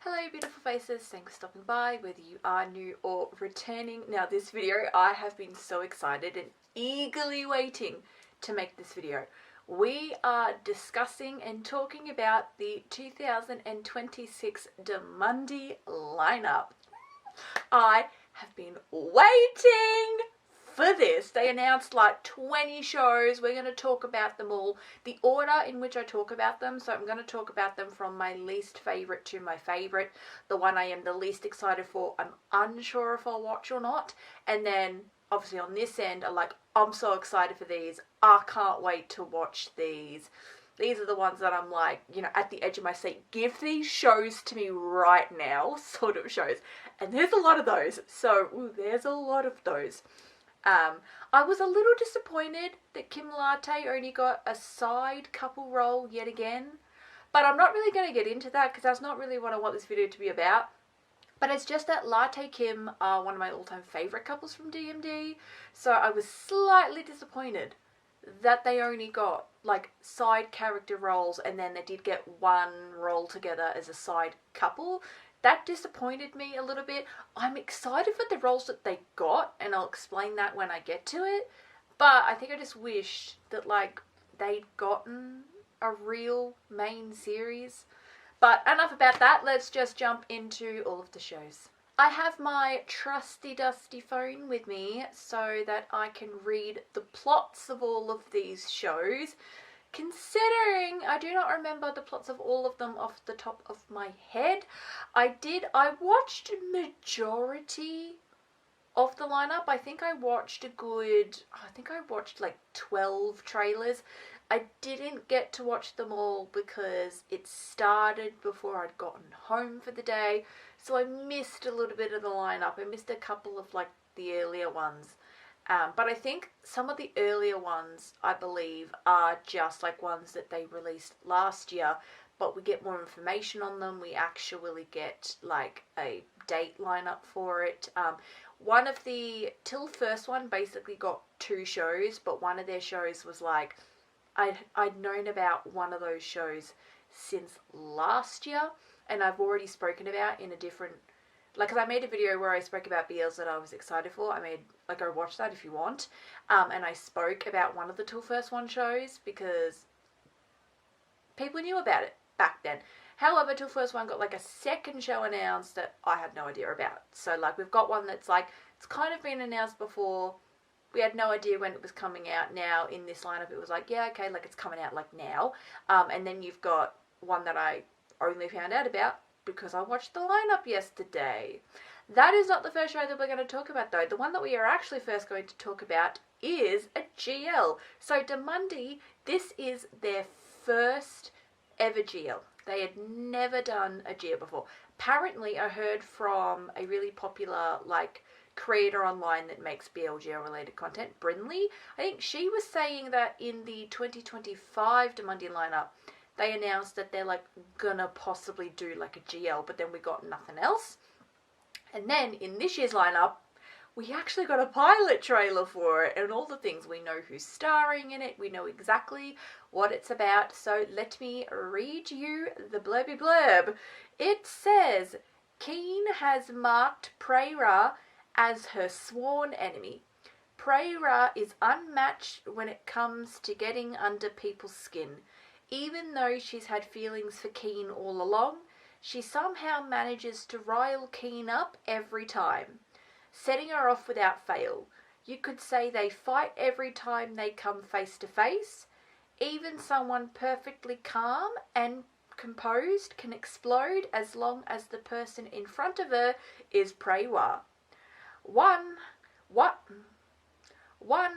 Hello beautiful faces, thanks for stopping by, whether you are new or returning. Now this video, I have been so excited and eagerly waiting to make this video. We are discussing and talking about the 2026 Domundi lineup. I have been waiting for this. They announced like 20 shows. We're going to talk about them all. The order in which I talk about them, so I'm going to talk about them from my least favourite to my favourite. The one I am the least excited for, I'm unsure if I'll watch or not. And then obviously on this end, I'm so excited for these. I can't wait to watch these. These are the ones that I'm like, at the edge of my seat. Give these shows to me right now, sort of shows. And there's a lot of those. So, there's a lot of those. I was a little disappointed that Kim Latte only got a side couple role yet again. But I'm not really going to get into that because that's not really what I want this video to be about. But it's just that Latte Kim are one of my all-time favourite couples from DMD. So I was slightly disappointed that they only got like side character roles and then they did get one role together as a side couple. That disappointed me a little bit. I'm excited for the roles that they got, and I'll explain that when I get to it. But I think I just wish that they'd gotten a real main series. But enough about that, let's just jump into all of the shows. I have my trusty dusty phone with me so that I can read the plots of all of these shows. Considering I do not remember the plots of all of them off the top of my head, I watched majority of the lineup. I think I watched like 12 trailers. I didn't get to watch them all because it started before I'd gotten home for the day, so I missed a little bit of the lineup. I missed a couple of like the earlier ones. But I think some of the earlier ones, I believe, are just like ones that they released last year, but we get more information on them. We actually get like a date lineup for it. Till first one basically got 2 shows, but one of their shows was like, I'd known about one of those shows since last year, and I've already spoken about in a different, because I made a video where I spoke about BLs that I was excited for. Go watch that if you want. And I spoke about one of the Till First One shows because people knew about it back then. However, Till First One got like a second show announced that I had no idea about. So we've got one that's it's kind of been announced before. We had no idea when it was coming out. Now in this lineup it was it's coming out now. And then you've got one that I only found out about because I watched the lineup yesterday. That is not the first show that we're going to talk about though. The one that we are actually first going to talk about is a GL. So Domundi, this is their first ever GL. They had never done a GL before. Apparently I heard from a really popular creator online that makes BLGL related content, Brinley. I think she was saying that in the 2025 Domundi lineup they announced that they're gonna possibly do a GL, but then we got nothing else. And then in this year's lineup, we actually got a pilot trailer for it and all the things. We know who's starring in it. We know exactly what it's about. So let me read you the blurby blurb. It says, Keen has marked Preyra as her sworn enemy. Preyra is unmatched when it comes to getting under people's skin. Even though she's had feelings for Keen all along, she somehow manages to rile Keen up every time, setting her off without fail. You could say they fight every time they come face to face. Even someone perfectly calm and composed can explode as long as the person in front of her is Preyra. One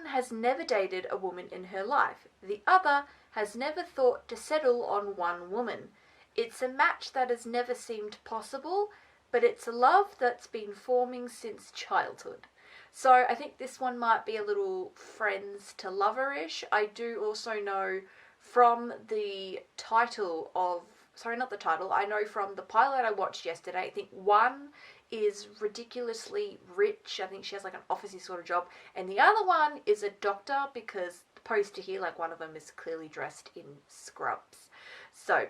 has never dated a woman in her life. The other has never thought to settle on one woman. It's a match that has never seemed possible, but it's a love that's been forming since childhood. So I think this one might be a little friends to lover-ish. I do also know from the title of, I know from the pilot I watched yesterday, I think one is ridiculously rich. I think she has an officey sort of job. And the other one is a doctor because the poster here, one of them is clearly dressed in scrubs. So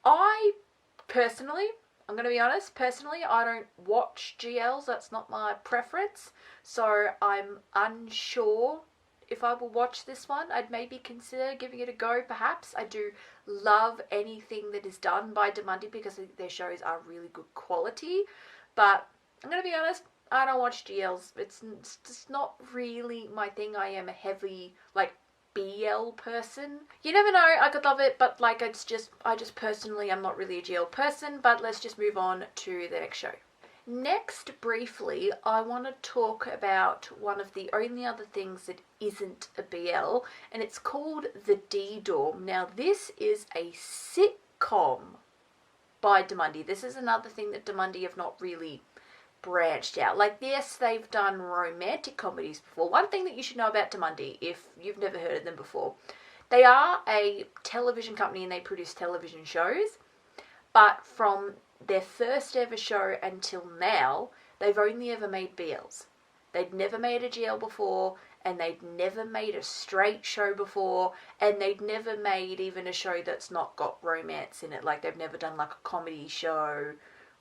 I personally, I'm going to be honest, personally, I don't watch GLs. That's not my preference. So I'm unsure if I will watch this one. I'd maybe consider giving it a go, perhaps. I do love anything that is done by Domundi because their shows are really good quality. But I'm going to be honest, I don't watch GLs. It's just not really my thing. I am a heavy, like, BL person. You never know, I could love it, but like I just personally am not really a GL person. But let's just move on to the next show. Next, briefly, I want to talk about one of the only other things that isn't a BL, and it's called The D-Dorm. Now, this is a sitcom by Domundi. This is another thing that Domundi have not really branched out. Like, yes, they've done romantic comedies before. One thing that you should know about Domundi, if you've never heard of them before, they are a television company and they produce television shows, but from their first ever show until now, they've only ever made BLs. They'd never made a GL before, and they'd never made a straight show before, and they'd never made even a show that's not got romance in it. Like, they've never done like a comedy show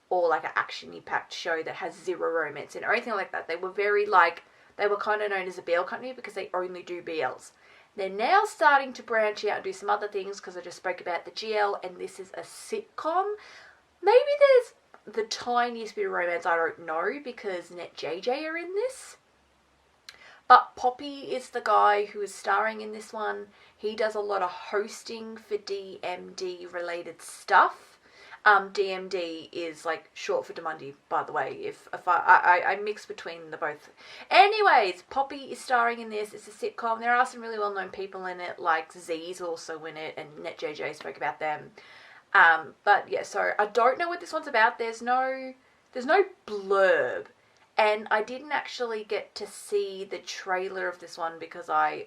or like an action-y packed show that has zero romance in it or anything like that. They were very like, they were kind of known as a BL company because they only do BLs. They're now starting to branch out and do some other things because I just spoke about the GL, and this is a sitcom. Maybe there's the tiniest bit of romance, I don't know, because Net JJ are in this. But Poppy is the guy who is starring in this one. He does a lot of hosting for DMD related stuff. DMD is like short for Domundi, by the way. If I mix between the both. Anyways, Poppy is starring in this. It's a sitcom. There are some really well-known people in it, like Z's also in it, and Net JJ spoke about them. But yeah, so I don't know what this one's about. There's no blurb, and I didn't actually get to see the trailer of this one because I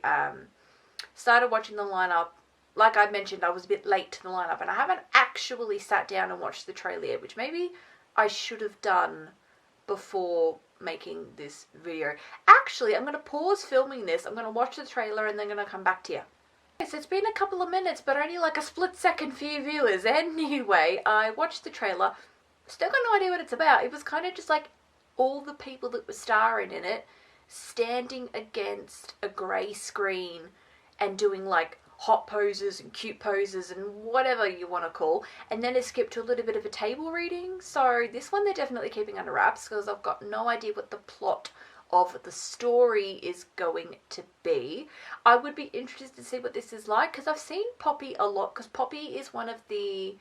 started watching the lineup. Like I mentioned, I was a bit late to the lineup, and I haven't actually sat down and watched the trailer yet, which maybe I should have done before making this video. Actually, I'm going to pause filming this. I'm going to watch the trailer and then I'm going to come back to you. Yes, it's been a couple of minutes, but only like a split second for you viewers. Anyway, I watched the trailer. Still got no idea what it's about. It was kind of just like all the people that were starring in it standing against a grey screen and doing like hot poses and cute poses and whatever you want to call, and then it skipped to a little bit of a table reading. So this one they're definitely keeping under wraps because I've got no idea what the plot of the story is going to be. I would be interested to see what this is like because I've seen Poppy a lot, because Poppy is one of the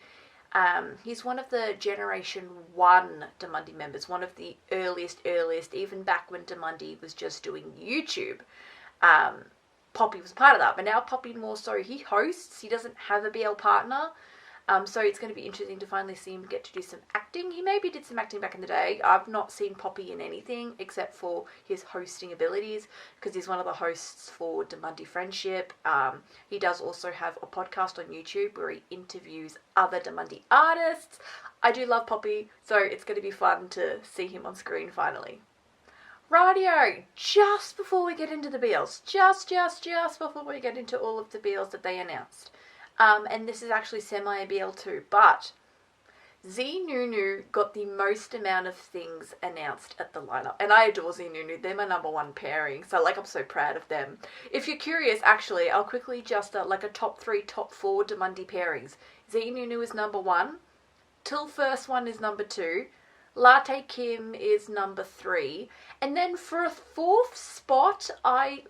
he's one of the Generation 1 Domundi members, one of the earliest, even back when Domundi was just doing YouTube. Poppy was part of that, but now Poppy more so, he hosts, he doesn't have a BL partner, so it's going to be interesting to finally see him get to do some acting. He maybe did some acting back in the day. I've not seen Poppy in anything except for his hosting abilities, because he's one of the hosts for Domundi Friendship. He does also have a podcast on YouTube where he interviews other Domundi artists. I do love Poppy, so it's going to be fun to see him on screen finally. Rightio, just before we get into the BLs, just before we get into all of the BLs that they announced, and this is actually semi-BL too, but Z Nunu got the most amount of things announced at the lineup, and I adore Z Nunu. They're my number one pairing, so like I'm so proud of them. If you're curious, actually, I'll quickly just like a top 3, top 4 Domundi pairings. Z Nunu is number 1, Till First One is number 2, Latte Kim is number 3, and then for a 4th spot, I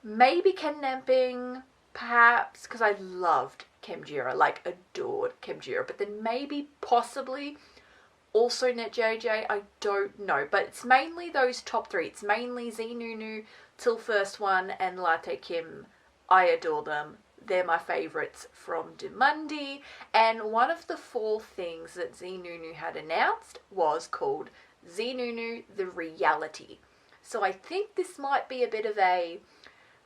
maybe Ken Namping, perhaps, because I loved Kemjira, like adored Kemjira, but then maybe possibly also Net JJ, I don't know, but it's mainly those top 3. It's mainly Z Nunu, Till First One, and Latte Kim. I adore them. They're my favourites from Domundi, and one of the 4 things that Z Nunu had announced was called Z Nunu The Reality. So I think this might be a bit of a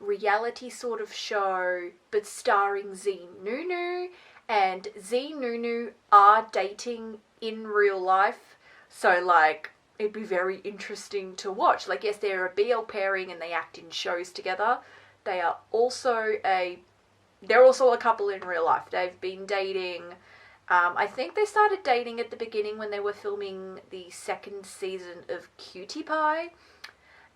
reality sort of show, but starring Z Nunu, and Z Nunu are dating in real life, so like it'd be very interesting to watch. Like, yes, they're a BL pairing and they act in shows together. They are also a couple in real life. They've been dating I think they started dating at the beginning when they were filming the second season of Cutie Pie.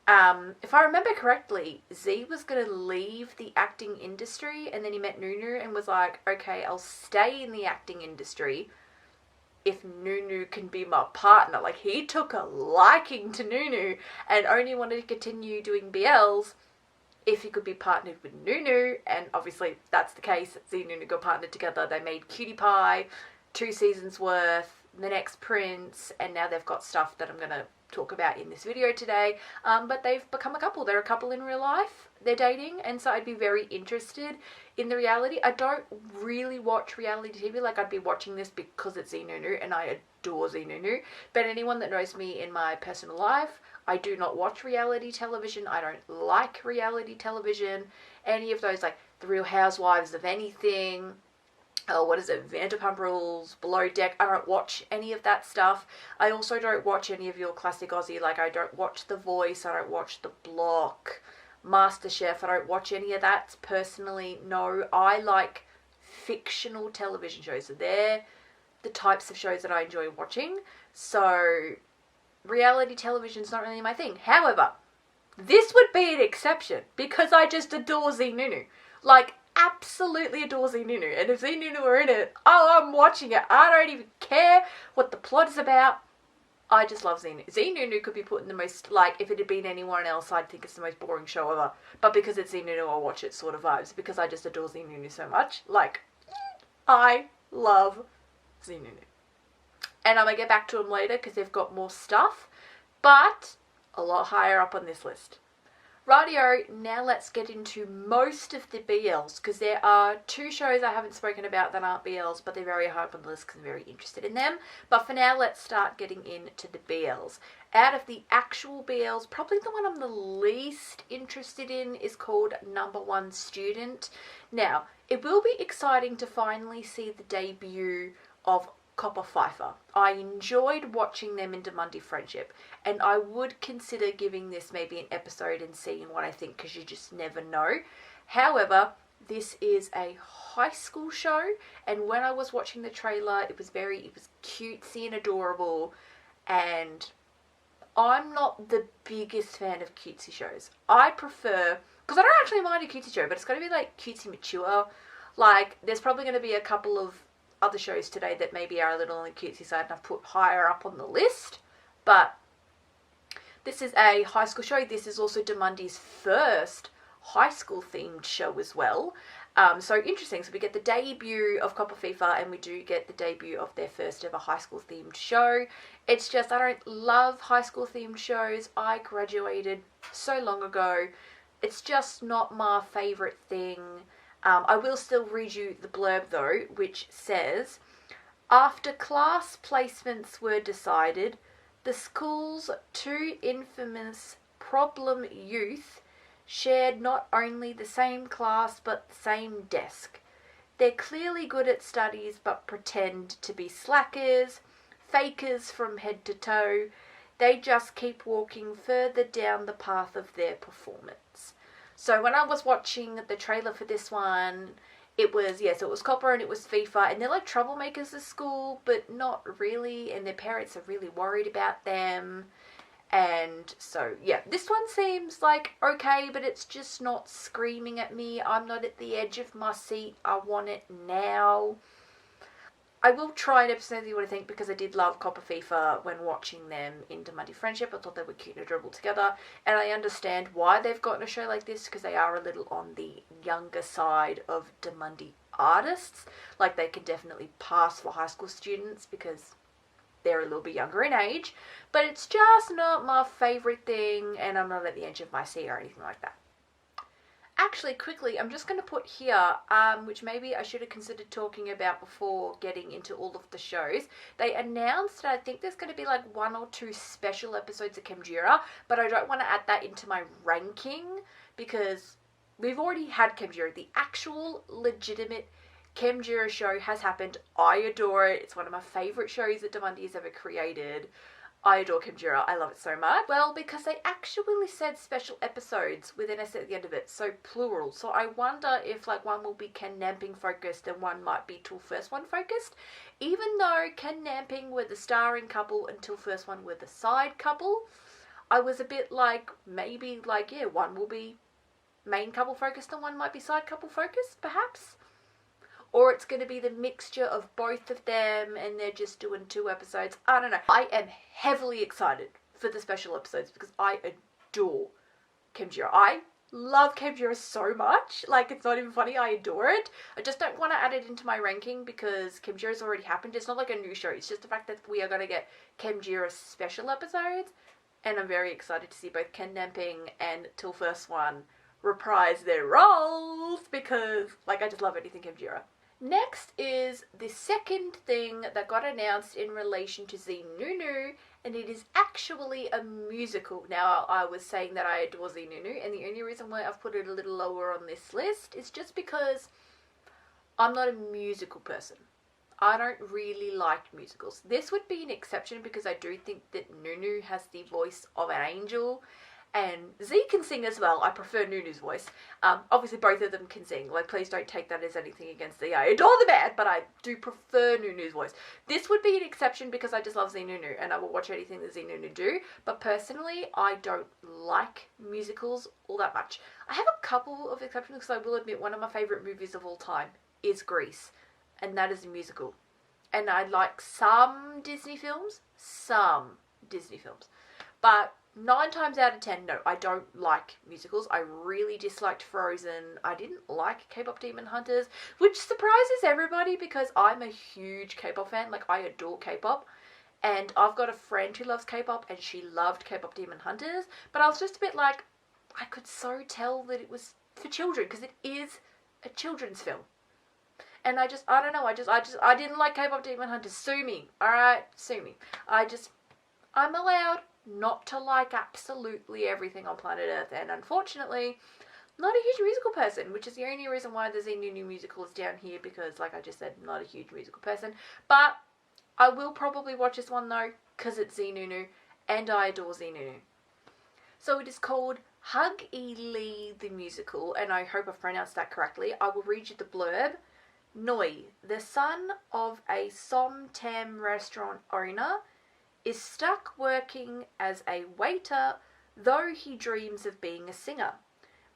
If I remember correctly, Z was going to leave the acting industry, and then he met Nunu and was like, okay, I'll stay in the acting industry if Nunu can be my partner. Like, he took a liking to Nunu and only wanted to continue doing BLs if he could be partnered with Nunu, and obviously that's the case. Z and Nunu got partnered together. They made Cutie Pie, 2 seasons worth, The Next Prince, and now they've got stuff that I'm going to talk about in this video today. But they've become a couple. They're a couple in real life. They're dating, and so I'd be very interested in the reality. I don't really watch reality TV. Like, I'd be watching this because it's Z Nunu, and I adore Z Nunu. But anyone that knows me in my personal life, I do not watch reality television. I don't like reality television. Any of those, like The Real Housewives of anything, Vanderpump Rules, Below Deck. I don't watch any of that stuff. I also don't watch any of your classic Aussie. Like, I don't watch The Voice. I don't watch The Block, MasterChef. I don't watch any of that personally. No, I like fictional television shows. So they're the types of shows that I enjoy watching. So reality television's not really my thing. However, this would be an exception because I just adore Z Nunu. Like, absolutely adore Z Nunu. And if Z Nunu are in it, oh, I'm watching it. I don't even care what the plot is about. I just love Z Nunu. Z Nunu could be put in the most, like, if it had been anyone else, I'd think it's the most boring show ever. But because it's Z Nunu, I'll watch it sort of vibes. Because I just adore Z Nunu so much. Like, I love Z Nunu. And I'm going to get back to them later because they've got more stuff. But a lot higher up on this list. Rightio, now let's get into most of the BLs, because there are 2 shows I haven't spoken about that aren't BLs, but they're very high up on the list because I'm very interested in them. But for now, let's start getting into the BLs. Out of the actual BLs, probably the one I'm the least interested in is called Number One Student. Now, it will be exciting to finally see the debut of Copper Pfeiffer. I enjoyed watching them in Domundi Friendship, and I would consider giving this maybe an episode and seeing what I think, because you just never know. However, this is a high school show, and when I was watching the trailer, it was cutesy and adorable, and I'm not the biggest fan of cutesy shows. I prefer, because I don't actually mind a cutesy show, but it's got to be like cutesy mature. Like, there's probably going to be a couple of other shows today that maybe are a little on the cutesy side and I've put higher up on the list, but this is a high school show. This is also Domundi's first high school themed show as well. So interesting. So we get the debut of Copper Pfeiffer, and we do get the debut of their first ever high school themed show. It's just, I don't love high school themed shows. I graduated so long ago. It's just not my favorite thing. I will still read you the blurb though, which says, after class placements were decided, the school's 2 infamous problem youth shared not only the same class but the same desk. They're clearly good at studies but pretend to be slackers, fakers from head to toe. They just keep walking further down the path of their performance. So when I was watching the trailer for this one, it was Copper and it was FIFA, and they're like troublemakers at school, but not really, and their parents are really worried about them. And so, yeah, this one seems like okay, but it's just not screaming at me. I'm not at the edge of my seat. I want it now. I will try an episode and see what I think, because I did love Copper FIFA when watching them in Domundi Friendship. I thought they were cute and adorable together, and I understand why they've gotten a show like this, because they are a little on the younger side of Domundi artists. Like, they can definitely pass for high school students because they're a little bit younger in age, but it's just not my favourite thing, and I'm not at the edge of my seat or anything like that. Actually, quickly, I'm just going to put here, which maybe I should have considered talking about before getting into all of the shows. They announced, I think there's going to be like 1 or 2 special episodes of Chemjura, but I don't want to add that into my ranking because we've already had Chemjura. The actual legitimate Chemjura show has happened. I adore it. It's one of my favourite shows that Domundi has ever created. I adore Kimjira. I love it so much. Well, because they actually said special episodes with an S at the end of it, so plural. So I wonder if like one will be Ken Namping focused and one might be Till First One focused. Even though Ken Namping were the starring couple and Till First One were the side couple, I was a bit like, maybe like, yeah, one will be main couple focused and one might be side couple focused, perhaps. Or it's going to be the mixture of both of them and they're just doing 2 episodes. I don't know. I am heavily excited for the special episodes because I adore Kimjira. I love Kimjira so much. Like, it's not even funny. I adore it. I just don't want to add it into my ranking because Kimjira's already happened. It's not like a new show. It's just the fact that we are going to get Kimjira special episodes. And I'm very excited to see both Ken Namping and Till First One reprise their roles because, like, I just love anything Kimjira. Next is the second thing that got announced in relation to Z Nunu, and it is actually a musical. Now, I was saying that I adore Z Nunu, and the only reason why I've put it a little lower on this list is just because I'm not a musical person. I don't really like musicals. This would be an exception because I do think that Nunu has the voice of an angel, and Z can sing as well. I prefer Nunu's voice. Obviously both of them can sing. Like, please don't take that as anything against Z. I adore the band, but I do prefer Nunu's voice. This would be an exception because I just love Z Nunu and I will watch anything that Z Nunu do. But personally, I don't like musicals all that much. I have a couple of exceptions because I will admit one of my favourite movies of all time is Grease. And that is a musical. And I like some Disney films. But 9 times out of 10, no, I don't like musicals. I really disliked Frozen. I didn't like K-pop Demon Hunters, which surprises everybody because I'm a huge K-pop fan. Like, I adore K-pop. And I've got a friend who loves K-pop and she loved K-pop Demon Hunters. But I was just a bit like, I could so tell that it was for children because it is a children's film. And I don't know, I didn't like K-pop Demon Hunters. Sue me, alright? Sue me. I'm allowed not to like absolutely everything on planet Earth, and unfortunately, not a huge musical person, which is the only reason why the Z Nunu musical is down here, because, like I just said, not a huge musical person. But I will probably watch this one, though, because it's Z Nunu, and I adore Z Nunu. So it is called Hug E Lee the Musical, and I hope I've pronounced that correctly. I will read you the blurb. Noi, the son of a Somtam restaurant owner, is stuck working as a waiter, though he dreams of being a singer.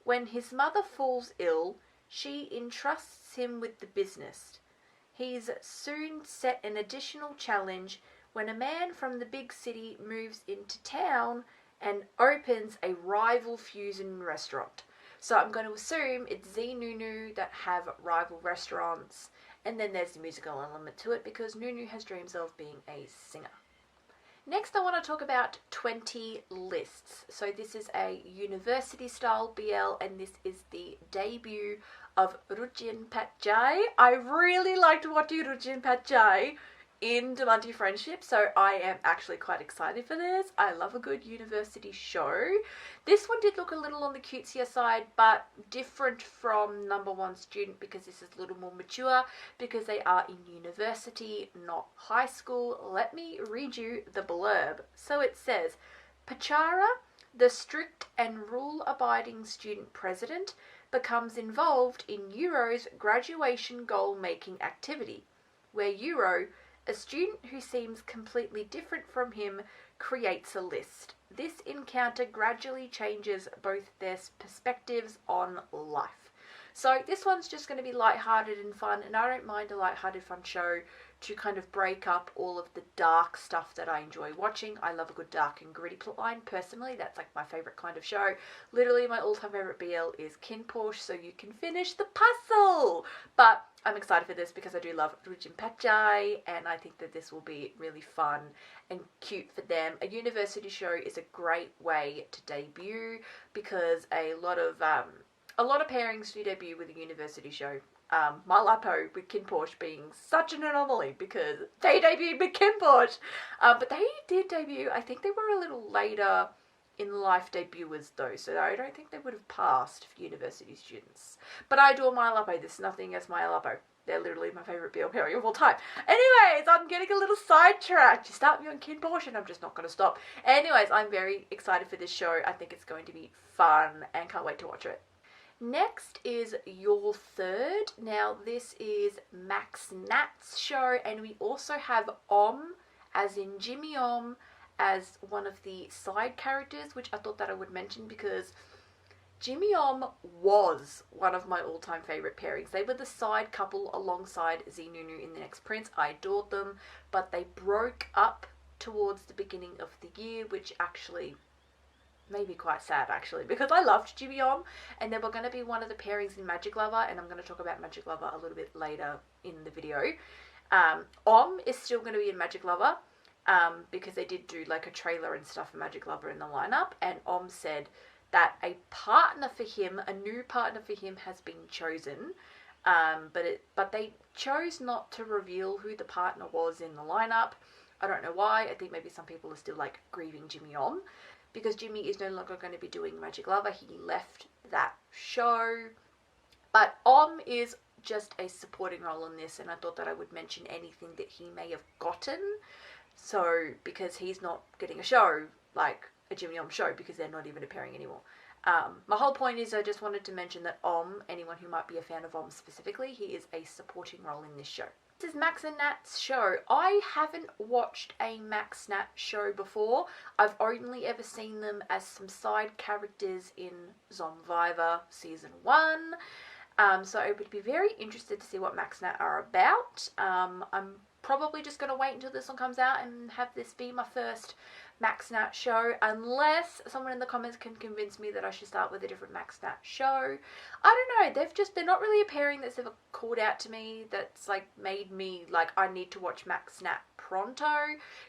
When his mother falls ill, she entrusts him with the business. He's soon set an additional challenge when a man from the big city moves into town and opens a rival fusion restaurant. So I'm going to assume it's Z Nunu that have rival restaurants, and then there's the musical element to it because Nunu has dreams of being a singer. Next I want to talk about 20 lists. So this is a university style BL and this is the debut of Rujin Patjai. I really liked watching Rujin Patjai in Domundi Friendship, so I am actually quite excited for this. I love a good university show. This one did look a little on the cutesier side, but different from Number One Student because this is a little more mature because they are in university, not high school. Let me read you the blurb. So it says, Pachara, the strict and rule-abiding student president, becomes involved in Euro's graduation goal-making activity, where Euro, a student who seems completely different from him, creates a list. This encounter gradually changes both their perspectives on life. So this one's just going to be lighthearted and fun, and I don't mind a lighthearted fun show to kind of break up all of the dark stuff that I enjoy watching. I love a good dark and gritty plotline. Personally, that's like my favourite kind of show. Literally my all-time favourite BL is Kin Porsche, so you can finish the puzzle. But I'm excited for this because I do love Rujin Patjai, and I think that this will be really fun and cute for them. A university show is a great way to debut because a lot of pairings do debut with a university show. My Lapo with Kin Porsche being such an anomaly because they debuted with Kin Porsche. But they did debut, I think they were a little later in life debuters though, so I don't think they would have passed for university students. But I adore My Lapo, there's nothing as My Lapo. they're literally my favourite BL pairing of all time. Anyways, I'm getting a little sidetracked. You start me on kin portion, I'm just not going to stop. Anyways, I'm very excited for this show. I think it's going to be fun and can't wait to watch it. Next is Your Third. Now, this is Max Nat's show, and we also have as in Jimmy as one of the side characters, which I thought that I would mention because Jimmy was one of my all-time favourite pairings. They were the side couple alongside Zinunu in The Next Prince. I adored them, but they broke up towards the beginning of the year, which actually made me quite sad, actually, because I loved Jimmy and they were going to be one of the pairings in Magic Lover, and I'm going to talk about Magic Lover a little bit later in the video. Is still going to be in Magic Lover, because they did do like a trailer and stuff for Magic Lover in the lineup, and said that a new partner for him has been chosen, but they chose not to reveal who the partner was in the lineup. I don't know why. I think maybe some people are still like grieving Jimmy because Jimmy is no longer going to be doing Magic Lover. He left that show. But is just a supporting role in this, and I thought that I would mention anything that he may have gotten. So, because he's not getting a show, like a Jimmy show, because they're not even appearing anymore. My whole point is I just wanted to mention that anyone who might be a fan of specifically, he is a supporting role in this show. This is Max and Nat's show. I haven't watched a Max Nat show before. I've only ever seen them as some side characters in Zombievor Season 1. So I would be very interested to see what Max Nat are about. I'm probably just going to wait until this one comes out and have this be my first Max Nat show, unless someone in the comments can convince me that I should start with a different Max Nat show. I don't know, they're not really a pairing that's ever called out to me that's like made me like I need to watch Max Nat pronto.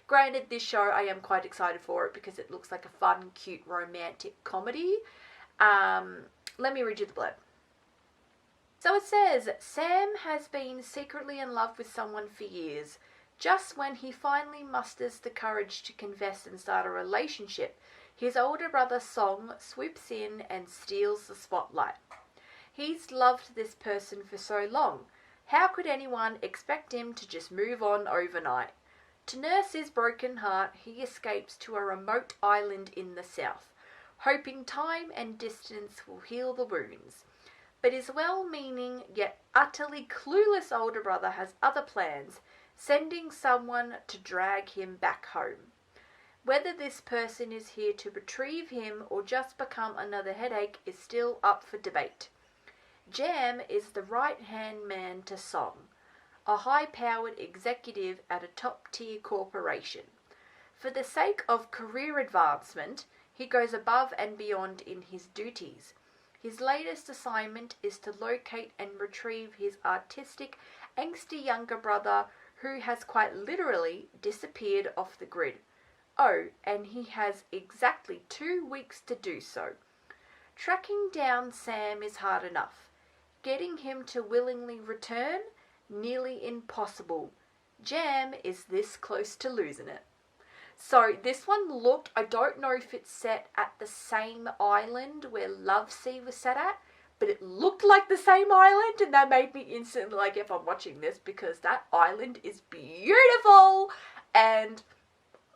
Granted, this show I am quite excited for it because it looks like a fun, cute, romantic comedy. Let me read you the blurb. So it says, Sam has been secretly in love with someone for years. Just when he finally musters the courage to confess and start a relationship, his older brother Song swoops in and steals the spotlight. He's loved this person for so long. How could anyone expect him to just move on overnight? To nurse his broken heart, he escapes to a remote island in the south, hoping time and distance will heal the wounds. But his well-meaning yet utterly clueless older brother has other plans, sending someone to drag him back home. Whether this person is here to retrieve him or just become another headache is still up for debate. Jam is the right-hand man to Song, a high-powered executive at a top-tier corporation. For the sake of career advancement, he goes above and beyond in his duties. His latest assignment is to locate and retrieve his artistic, angsty younger brother who has quite literally disappeared off the grid. Oh, and he has exactly 2 weeks to do so. Tracking down Sam is hard enough. Getting him to willingly return? Nearly impossible. Jam is this close to losing it. So this one looked, I don't know if it's set at the same island where Love Sea was set at, but it looked like the same island, and that made me instantly like, if I'm watching this, because that island is beautiful, and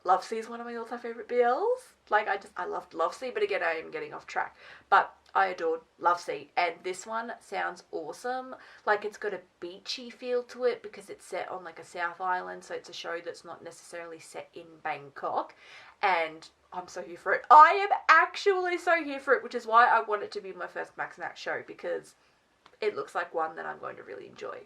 Love Sea is one of my all-time favourite BLs. Like, I loved Love Sea, but again, I am getting off track. But I adored Love Sea, and this one sounds awesome. Like, it's got a beachy feel to it because it's set on like a South Island, so it's a show that's not necessarily set in Bangkok, and I'm so here for it. I am actually so here for it, which is why I want it to be my first Max Nat show, because it looks like one that I'm going to really enjoy.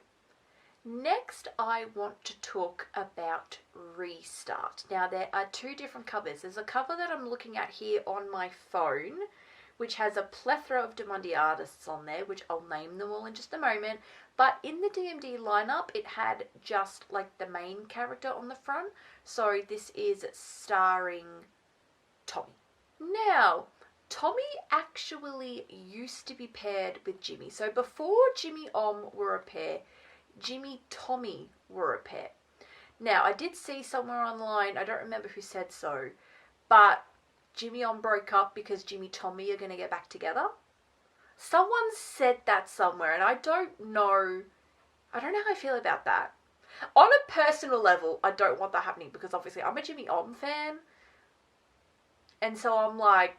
Next, I want to talk about Restart. Now, there are 2 different covers. There's a cover that I'm looking at here on my phone, which has a plethora of Domundi artists on there, which I'll name them all in just a moment. But in the DMD lineup, it had just like the main character on the front. So this is starring Tommy. Now, Tommy actually used to be paired with Jimmy. So before Jimmy were a pair, Jimmy Tommy were a pair. Now, I did see somewhere online, I don't remember who said so, but Jimmy broke up because Jimmy Tommy are going to get back together. Someone said that somewhere, and I don't know I don't know how I feel about that. On a personal level, I don't want that happening because obviously I'm a Jimmy Om fan. And so I'm like,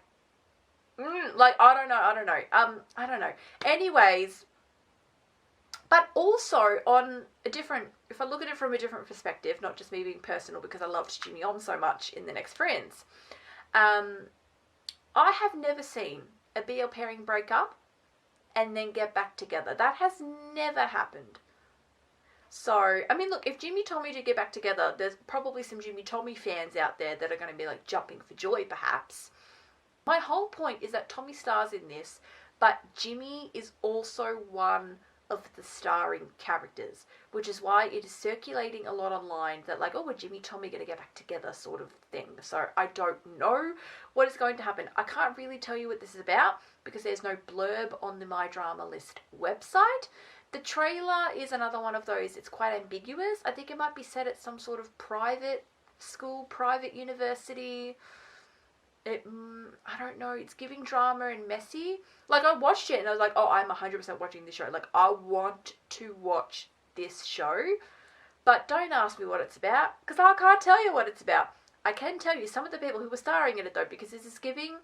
I don't know. I don't know. Anyways, but also on a different, if I look at it from a different perspective, not just me being personal because I loved Jimmy Om so much in The Next Friends, I have never seen a BL pairing break up and then get back together. That has never happened. So, I mean, look, if Jimmy Tommy did get back together, there's probably some Jimmy Tommy fans out there that are going to be like jumping for joy, perhaps. My whole point is that Tommy stars in this, but Jimmy is also one of the starring characters, which is why it is circulating a lot online that like, oh, are Jimmy Tommy going to get back together sort of thing. So I don't know what is going to happen. I can't really tell you what this is about because there's no blurb on the My Drama List website. The trailer is another one of those, it's quite ambiguous. I think it might be set at some sort of private school, private university. I don't know, it's giving drama and messy. Like, I watched it and I was like, oh, I'm 100% watching this show. Like, I want to watch this show. But don't ask me what it's about, because I can't tell you what it's about. I can tell you some of the people who were starring in it, though, because this is giving,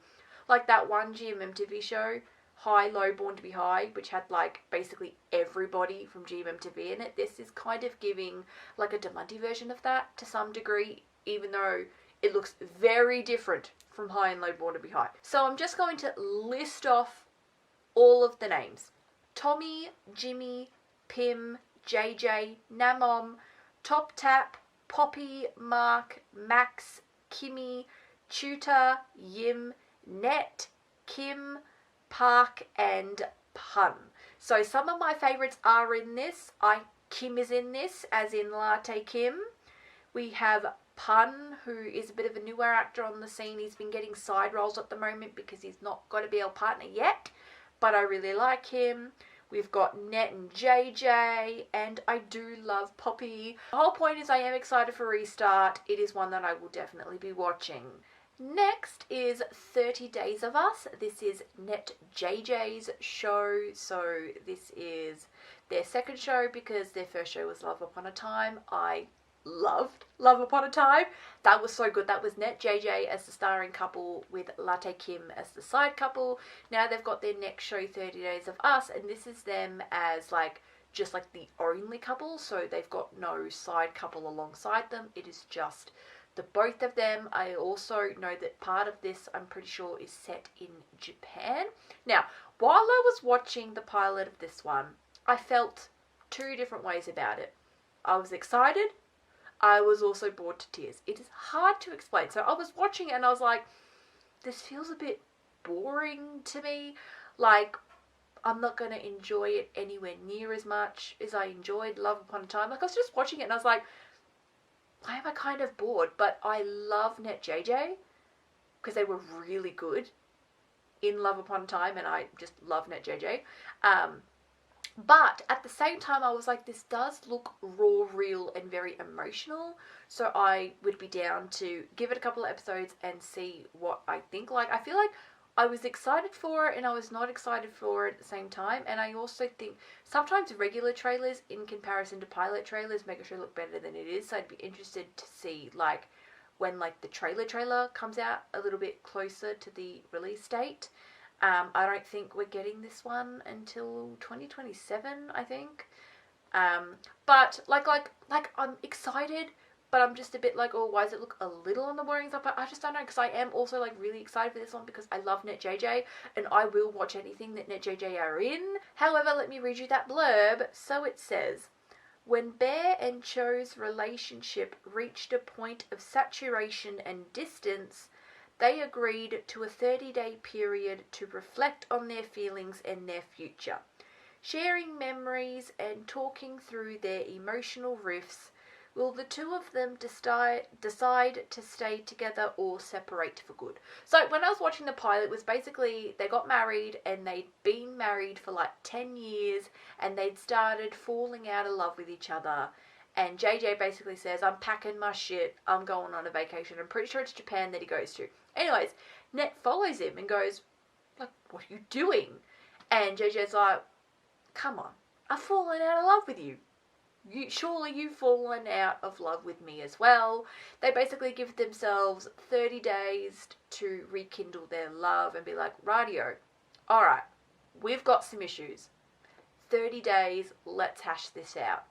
like, that one GMMTV show, High, Low, Born to be High, which had, like, basically everybody from GMMTV in it. This is kind of giving, like, a Domundi version of that to some degree, even though it looks very different from High and Low, Born to be High. So I'm just going to list off all of the names. Tommy, Jimmy, Pim, JJ, Namom, Top Tap, Poppy, Mark, Max, Kimmy, Tutor, Yim, Net, Kim, Park, and Pun. So some of my favourites are in this. Kim is in this, as in Latte Kim. We have Pun, who is a bit of a newer actor on the scene. He's been getting side roles at the moment because he's not got a BL partner yet, but I really like him. We've got Net and JJ, and I do love Poppy. The whole point is I am excited for Restart. It is one that I will definitely be watching. Next is 30 Days of Us. This is Net JJ's show, so this is their second show because their first show was Love Upon a Time. I loved Love Upon a Time. That was so good. That was Net JJ as the starring couple with Latte Kim as the side couple. Now they've got their next show, 30 Days of Us, and this is them as like just like the only couple, so they've got no side couple alongside them. It is just the both of them. I also know that part of this, I'm pretty sure, is set in Japan. Now, while I was watching the pilot of this one, I felt two different ways about it. I was excited. I was also bored to tears. It is hard to explain. So I was watching it and I was like, this feels a bit boring to me. Like, I'm not going to enjoy it anywhere near as much as I enjoyed Love Upon a Time. Like, I was just watching it and I was like, why am I kind of bored? But I love Net JJ because they were really good in Love Upon a Time, and I just love Net JJ. But at the same time, I was like, this does look raw, real, and very emotional. So I would be down to give it a couple of episodes and see what I think. Like, I feel like I was excited for it and I was not excited for it at the same time. And I also think sometimes regular trailers in comparison to pilot trailers make a show look better than it is. So I'd be interested to see, like, when, like, the trailer comes out a little bit closer to the release date. I don't think we're getting this one until 2027, I think. But like I'm excited, but I'm just a bit like, oh, why does it look a little on the boring side? But I just don't know, because I am also like really excited for this one because I love Net JJ and I will watch anything that Net JJ are in. However, let me read you that blurb. So it says, when Bear and Cho's relationship reached a point of saturation and distance, they agreed to a 30-day period to reflect on their feelings and their future. Sharing memories and talking through their emotional rifts, will the two of them decide to stay together or separate for good? So when I was watching the pilot, it was basically they got married and they'd been married for like 10 years and they'd started falling out of love with each other. And JJ basically says, I'm packing my shit, I'm going on a vacation. I'm pretty sure it's Japan that he goes to. Anyways, Net follows him and goes, like, what are you doing? And JJ's like, come on, I've fallen out of love with you. surely you've fallen out of love with me as well. They basically give themselves 30 days to rekindle their love and be like, radio, alright, we've got some issues. 30 days, let's hash this out.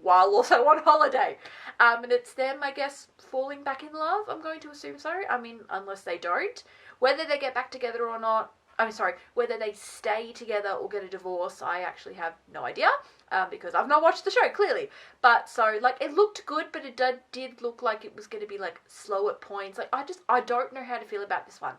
While also on holiday. And it's them, I guess, falling back in love, I'm going to assume so. I mean, unless they don't. Whether they get back together or not, whether they stay together or get a divorce, I actually have no idea. Because I've not watched the show, clearly. But so, like, it looked good, but it did look like it was going to be, like, slow at points. Like, I don't know how to feel about this one.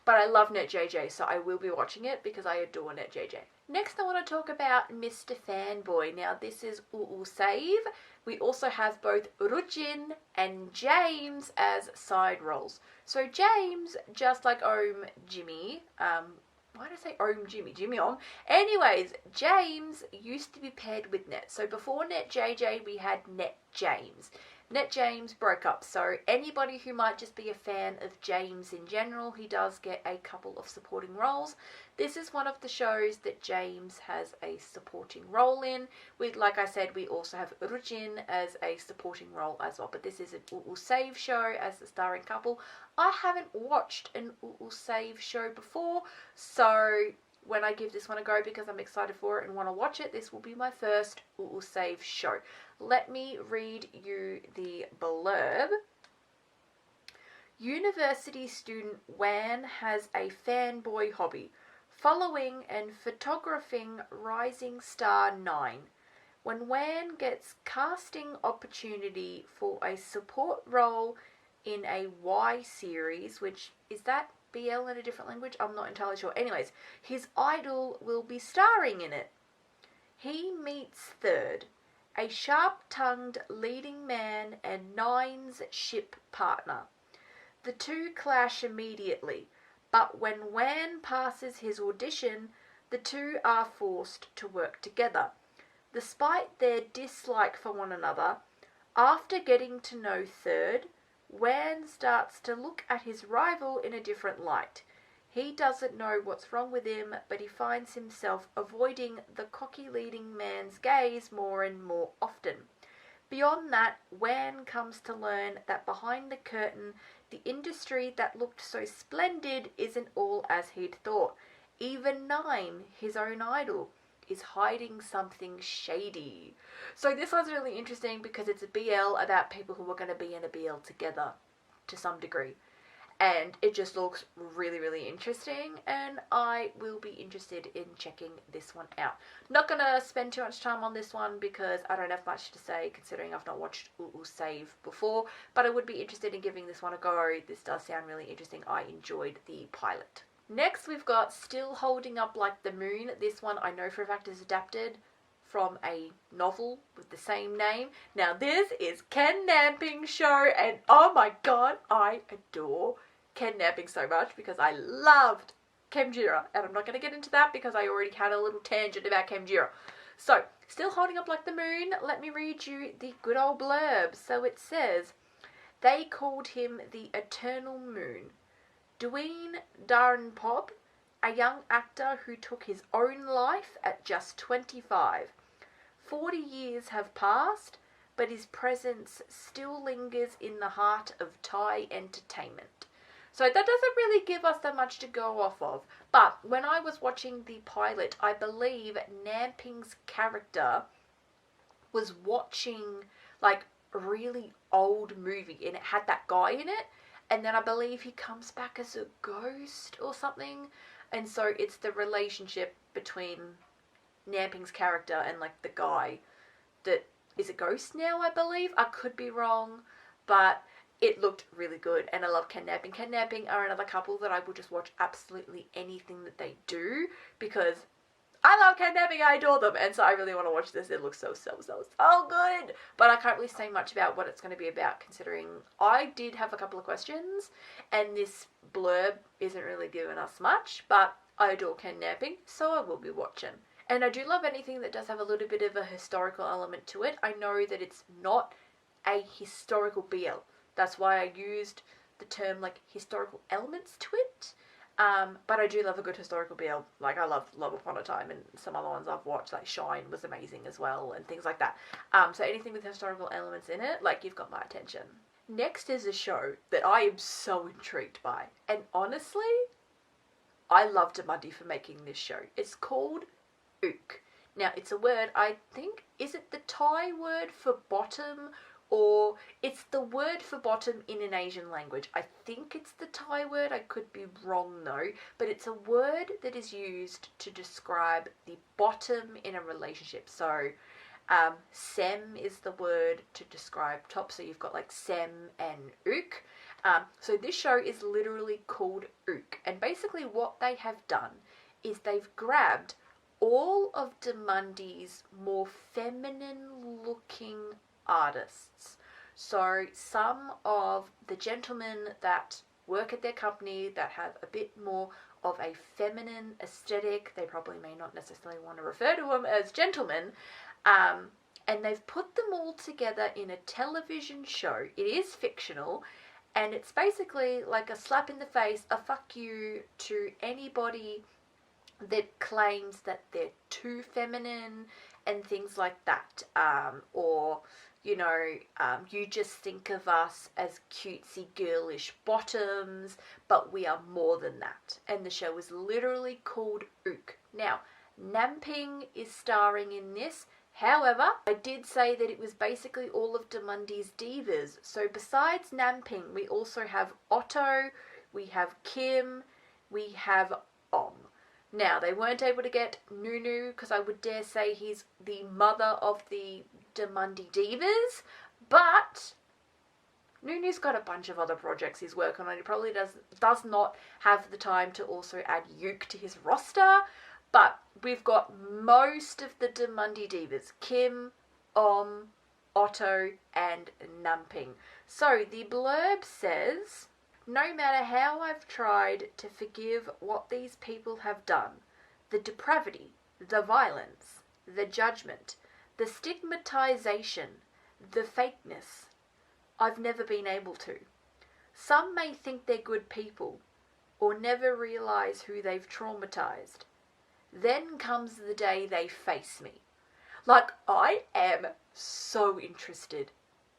But I love NetJJ, so I will be watching it because I adore NetJJ. Next, I want to talk about Mr. Fanboy. Now, this is Save. We also have both Rujin and James as side roles. So James, just like Jimmy, why did I say Jimmy? Jimmy Om. Anyways, James used to be paired with Net. So before NetJJ, we had Net James. Net James broke up, so anybody who might just be a fan of James in general, he does get a couple of supporting roles. This is one of the shows that James has a supporting role in. Like I said, we also have Rujin as a supporting role as well, but this is an Save show as the starring couple. I haven't watched an Save show before, so when I give this one a go because I'm excited for it and want to watch it, this will be my first Save show. Let me read you the blurb. University student Wan has a fanboy hobby, following and photographing rising star 9. When Wan gets casting opportunity for a support role in a Y series, which is that BL in a different language? I'm not entirely sure. Anyways, his idol will be starring in it. He meets Third, a sharp-tongued leading man and Nine's ship partner. The two clash immediately, but when Wan passes his audition, the two are forced to work together. Despite their dislike for one another, after getting to know Third, Wan starts to look at his rival in a different light. He doesn't know what's wrong with him, but he finds himself avoiding the cocky leading man's gaze more and more often. Beyond that, Wan comes to learn that behind the curtain, the industry that looked so splendid isn't all as he'd thought. Even Nine, his own idol, is hiding something shady. So this one's really interesting because it's a BL about people who are going to be in a BL together to some degree. And it just looks really, really interesting, and I will be interested in checking this one out. Not going to spend too much time on this one because I don't have much to say considering I've not watched Save before, but I would be interested in giving this one a go. This does sound really interesting. I enjoyed the pilot. Next, we've got Still Holding Up Like the Moon. This one I know for a fact is adapted from a novel with the same name. Now, this is Ken Namping's show, and oh my god, I adore Ken Namping so much because I loved Kemjira, and I'm not going to get into that because I already had a little tangent about Kemjira. So, Still Holding Up Like the Moon, let me read you the good old blurb. So it says, they called him the Eternal Moon. Dwayne Darren-Pob, a young actor who took his own life at just 25. 40 years have passed, but his presence still lingers in the heart of Thai entertainment. So that doesn't really give us that much to go off of. But when I was watching the pilot, I believe Namping's character was watching like a really old movie and it had that guy in it. And then I believe he comes back as a ghost or something. And so it's the relationship between Namping's character and like the guy that is a ghost now, I believe. I could be wrong, but it looked really good, and I love Ken Namping. Ken Namping are another couple that I will just watch absolutely anything that they do because I love Ken Namping, I adore them, and so I really want to watch this. It looks so good. But I can't really say much about what it's going to be about considering I did have a couple of questions, and this blurb isn't really giving us much, but I adore Ken Namping, so I will be watching. And I do love anything that does have a little bit of a historical element to it. I know that it's not a historical BL. That's why I used the term like historical elements to it. But I do love a good historical BL. Like, I love Love Upon a Time, and some other ones I've watched, like Shine was amazing as well, and things like that. So anything with historical elements in it, like, you've got my attention. Next is a show that I am so intrigued by, and honestly, I love Domundi for making this show. It's called Ook. Now, it's a word, I think, is it the Thai word for bottom, or it's the word for bottom in an Asian language. I think it's the Thai word, I could be wrong though, but it's a word that is used to describe the bottom in a relationship. So, sem is the word to describe top, so you've got like sem and ook. So this show is literally called Ook, and basically what they have done is they've grabbed all of Domundi's more feminine looking artists. So some of the gentlemen that work at their company that have a bit more of a feminine aesthetic, they probably may not necessarily want to refer to them as gentlemen, and they've put them all together in a television show. It is fictional, and it's basically like a slap in the face, a fuck you to anybody that claims that they're too feminine and things like that, or you just think of us as cutesy girlish bottoms, but we are more than that. And the show is literally called Ook. Now, Namping is starring in this. However, I did say that it was basically all of Domundi's divas. So besides Namping, we also have Otto, we have Kim, we have Om. Now, they weren't able to get Nunu, because I would dare say he's the mother of the Domundi divas, but Nunu's got a bunch of other projects he's working on. He probably does not have the time to also add Yuke to his roster, but we've got most of the Domundi divas: Kim, Om, Otto, and Namping. So the blurb says, no matter how I've tried to forgive what these people have done, the depravity, the violence, the judgment, the stigmatization, the fakeness, I've never been able to. Some may think they're good people, or never realize who they've traumatized. Then comes the day they face me. Like, I am so interested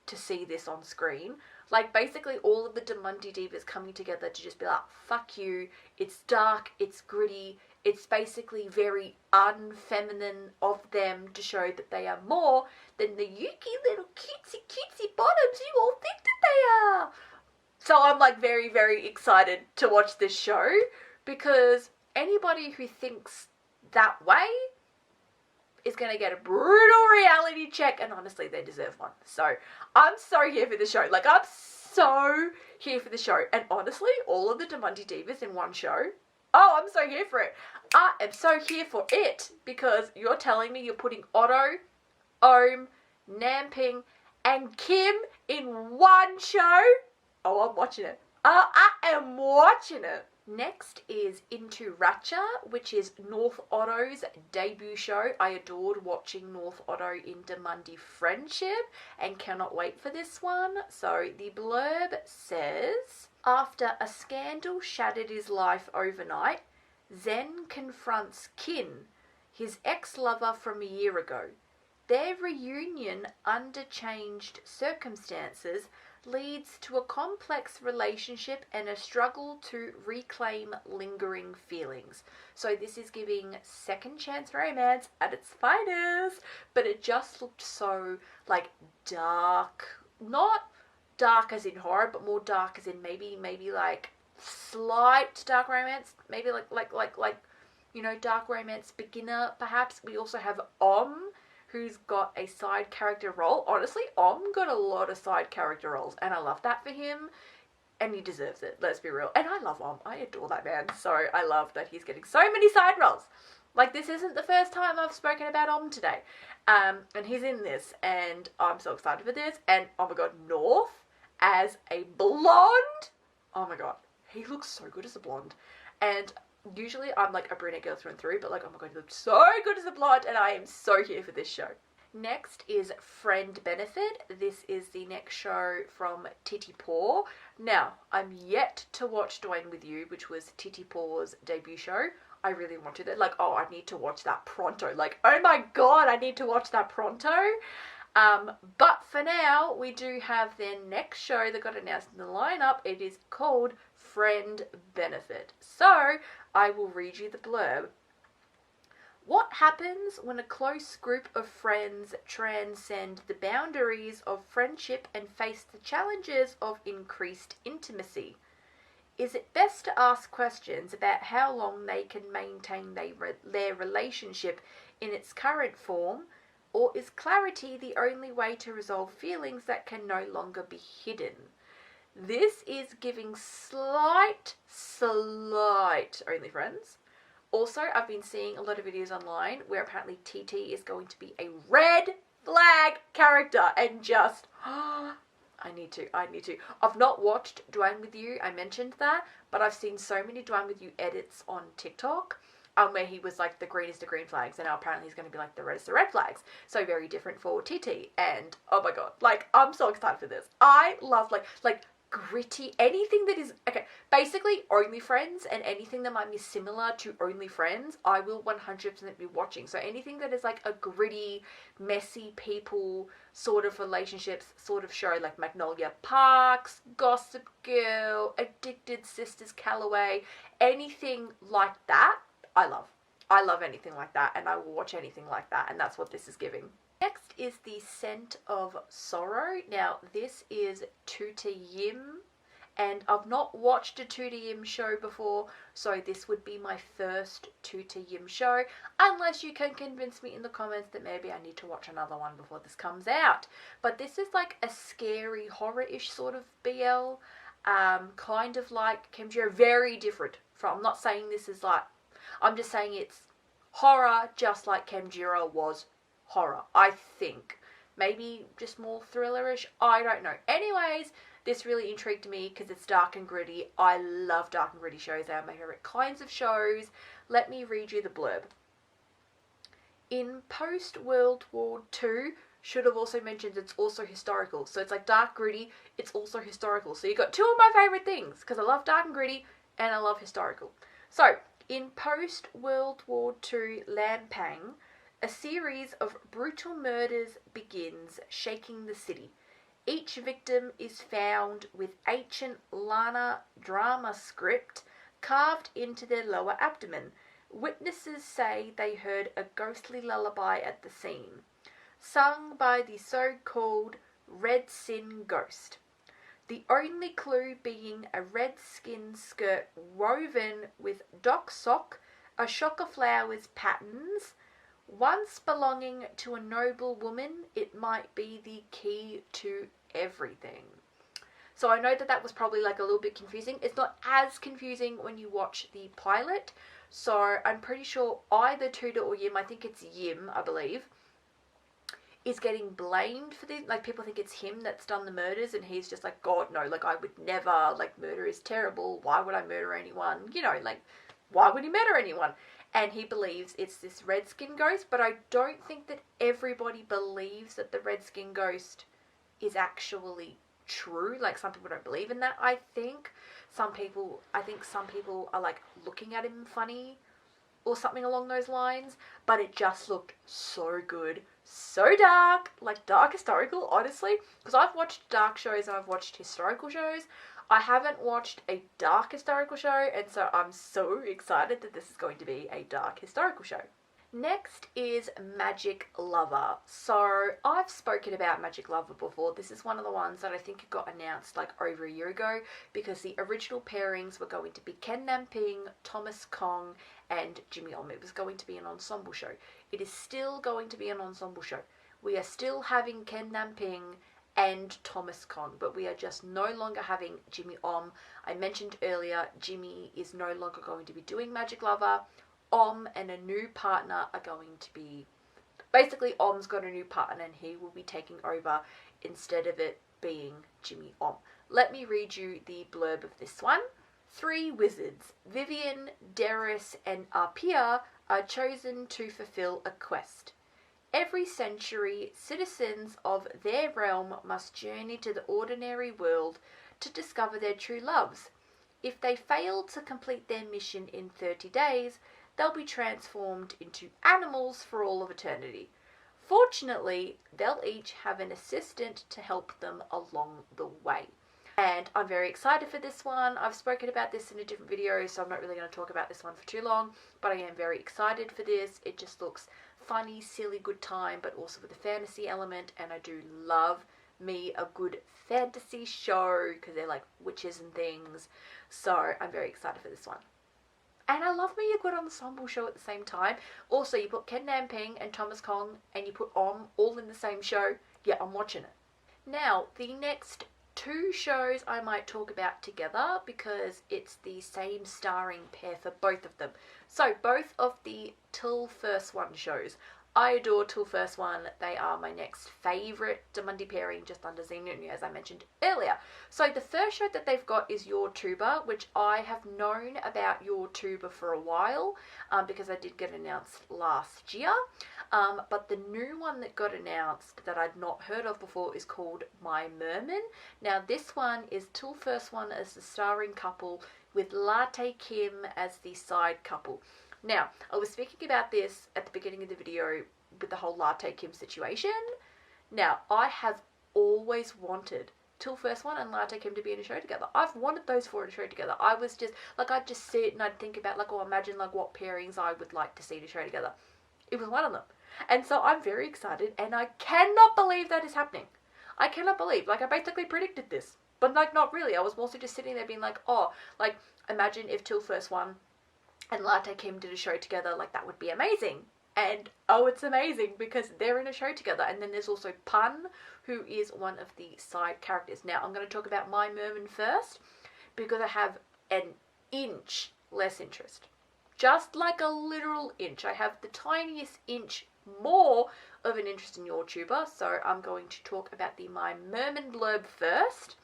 to see this on screen. Like, basically all of the Domundi divas coming together to just be like, fuck you, it's dark, it's gritty, it's basically very unfeminine of them to show that they are more than the yuki little cutesy bottoms you all think that they are. So I'm like very, very excited to watch this show, because anybody who thinks that way is going to get a brutal reality check, and honestly, they deserve one. So I'm so here for the show. Like, I'm so here for the show. And honestly, all of the Domundi divas in one show, oh, I'm so here for it. I am so here for it, because you're telling me you're putting Otto, Om, Namping, and Kim in one show? Oh, I'm watching it. I am watching it. Next is Into Ratcha, which is North Otto's debut show. I adored watching North Otto in Domundi Friendship and cannot wait for this one. So the blurb says, after a scandal shattered his life overnight, Zen confronts Kin, his ex-lover from a year ago. Their reunion under changed circumstances leads to a complex relationship and a struggle to reclaim lingering feelings. So this is giving second chance romance at its finest, but it just looked so like dark, not dark as in horror, but more dark as in maybe like slight dark romance, maybe like dark romance beginner perhaps. We also have Om, who's got a side character role. Honestly, Om got a lot of side character roles, and I love that for him, and he deserves it, let's be real. And I love Om, I adore that man, so I love that he's getting so many side roles. Like, this isn't the first time I've spoken about Om today, and he's in this, and I'm so excited for this. And oh my god, North as a blonde, oh my god, he looks so good as a blonde. And usually I'm like a brunette girl through and through, but like, oh my god, he looks so good as a blonde, and I am so here for this show. Next is Friend Benefit. This is the next show from Titty Paw. Now, I'm yet to watch Dwayne With You, which was Titty Paw's debut show. I really wanted it. Like, oh, I need to watch that pronto. Like, oh my god, I need to watch that pronto. But for now, we do have their next show that got announced in the lineup. It is called Friend Benefit. So, I will read you the blurb. What happens when a close group of friends transcend the boundaries of friendship and face the challenges of increased intimacy? Is it best to ask questions about how long they can maintain their relationship in its current form, or is clarity the only way to resolve feelings that can no longer be hidden? This is giving slight only friends. Also, I've been seeing a lot of videos online where apparently TT is going to be a red flag character and just, I need to. I've not watched Dwayne With You, I mentioned that, but I've seen so many Dwayne With You edits on TikTok where he was like the greenest of green flags, and now apparently he's going to be like the reddest of red flags. So very different for TT, and oh my god, like I'm so excited for this. I love like gritty, anything that is, okay, basically OnlyFriends and anything that might be similar to OnlyFriends, I will 100% be watching. So anything that is like a gritty, messy people sort of relationships sort of show, like Magnolia Parks, Gossip Girl, Addicted Sisters Calloway, anything like that, I love. I love anything like that, and I will watch anything like that, and that's what this is giving. Next is The Scent of Sorrow. Now, this is Tuta Yim, and I've not watched a Tuta Yim show before, so this would be my first Tuta Yim show, unless you can convince me in the comments that maybe I need to watch another one before this comes out. But this is like a scary, horror-ish sort of BL, kind of like Kenjiro, very different from, I'm not saying this is like, I'm just saying it's horror just like Kenjiro was horror, I think. Maybe just more thrillerish, I don't know. Anyways, this really intrigued me because it's dark and gritty. I love dark and gritty shows. They are my favorite kinds of shows. Let me read you the blurb. In post-World War II, should have also mentioned it's also historical. So it's like dark, gritty, it's also historical. So you got two of my favorite things, because I love dark and gritty and I love historical. So, in post-World War II Lampang, a series of brutal murders begins, shaking the city. Each victim is found with ancient Lana drama script carved into their lower abdomen. Witnesses say they heard a ghostly lullaby at the scene, sung by the so-called Red Sin Ghost. The only clue being a red skin skirt woven with dock sock, a shock of flowers patterns. Once belonging to a noble woman, it might be the key to everything. So I know that that was probably like a little bit confusing. It's not as confusing when you watch the pilot. So I'm pretty sure either Tuta or Yim, I think it's Yim, I believe, is getting blamed for this. Like, people think it's him that's done the murders, and he's just like, God, no, like, I would never, like, murder is terrible. Why would I murder anyone? You know, like, why would he murder anyone? And he believes it's this red skin ghost, but I don't think that everybody believes that the red skin ghost is actually true. Like, some people don't believe in that, I think. Some people are, like, looking at him funny or something along those lines, but it just looked so good. So dark, like dark historical, honestly, because I've watched dark shows and I've watched historical shows. I haven't watched a dark historical show, and so I'm so excited that this is going to be a dark historical show. Next is Magic Lover. So I've spoken about Magic Lover before. This is one of the ones that I think got announced like over a year ago, because the original pairings were going to be Ken Namping, Thomas Kong, and Jimmy Om. It was going to be an ensemble show. It is still going to be an ensemble show. We are still having Ken Namping and Thomas Kong, but we are just no longer having Jimmy Om. I mentioned earlier, Jimmy is no longer going to be doing Magic Lover. Om and a new partner are going to be, basically Om's got a new partner and he will be taking over instead of it being Jimmy Om. Let me read you the blurb of this one. 3 wizards, Vivian, Darius and Arpia, are chosen to fulfill a quest. Every century, citizens of their realm must journey to the ordinary world to discover their true loves. If they fail to complete their mission in 30 days, they'll be transformed into animals for all of eternity. Fortunately, they'll each have an assistant to help them along the way. And I'm very excited for this one. I've spoken about this in a different video, so I'm not really going to talk about this one for too long, but I am very excited for this. It just looks funny, silly, good time, but also with a fantasy element, and I do love me a good fantasy show because they're like witches and things, so I'm very excited for this one. And I love me a good ensemble show at the same time. Also, you put Ken Namping and Thomas Kong and you put all in the same show. Yeah, I'm watching it. Now, the next two shows I might talk about together because it's the same starring pair for both of them. So, both of the Till First One shows. I adore Till First One. They are my next favourite Domundi pairing, just under Xenu, as I mentioned earlier. So the first show that they've got is Your Tuba, which I have known about Your Tuba for a while because I did get announced last year. But the new one that got announced that I'd not heard of before is called My Merman. Now this one is Till First One as the starring couple with Latte Kim as the side couple. Now, I was speaking about this at the beginning of the video with the whole Latte Kim situation. Now, I have always wanted Till First One and Latte Kim to be in a show together. I've wanted those four in a show together. I was just, like, I'd just sit and I'd think about, like, oh, imagine, like, what pairings I would like to see in a show together. It was one of them. And so I'm very excited, and I cannot believe that is happening. I cannot believe, like, I basically predicted this. But, like, not really. I was mostly just sitting there being like, oh, like, imagine if Till First One and Latte Kim did a show together, like that would be amazing. And oh, it's amazing because they're in a show together. And then there's also Pun, who is one of the side characters. Now I'm going to talk about My Merman first because I have an inch less interest. Just like a literal inch. I have the tiniest inch more of an interest in Your Tuba. So I'm going to talk about the My Merman blurb first,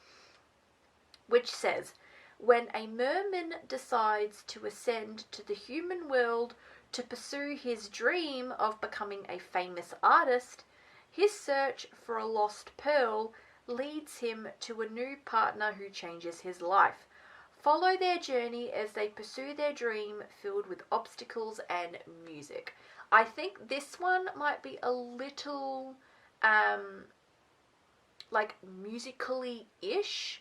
which says, when a merman decides to ascend to the human world to pursue his dream of becoming a famous artist, his search for a lost pearl leads him to a new partner who changes his life. Follow their journey as they pursue their dream filled with obstacles and music. I think this one might be a little, like musically-ish.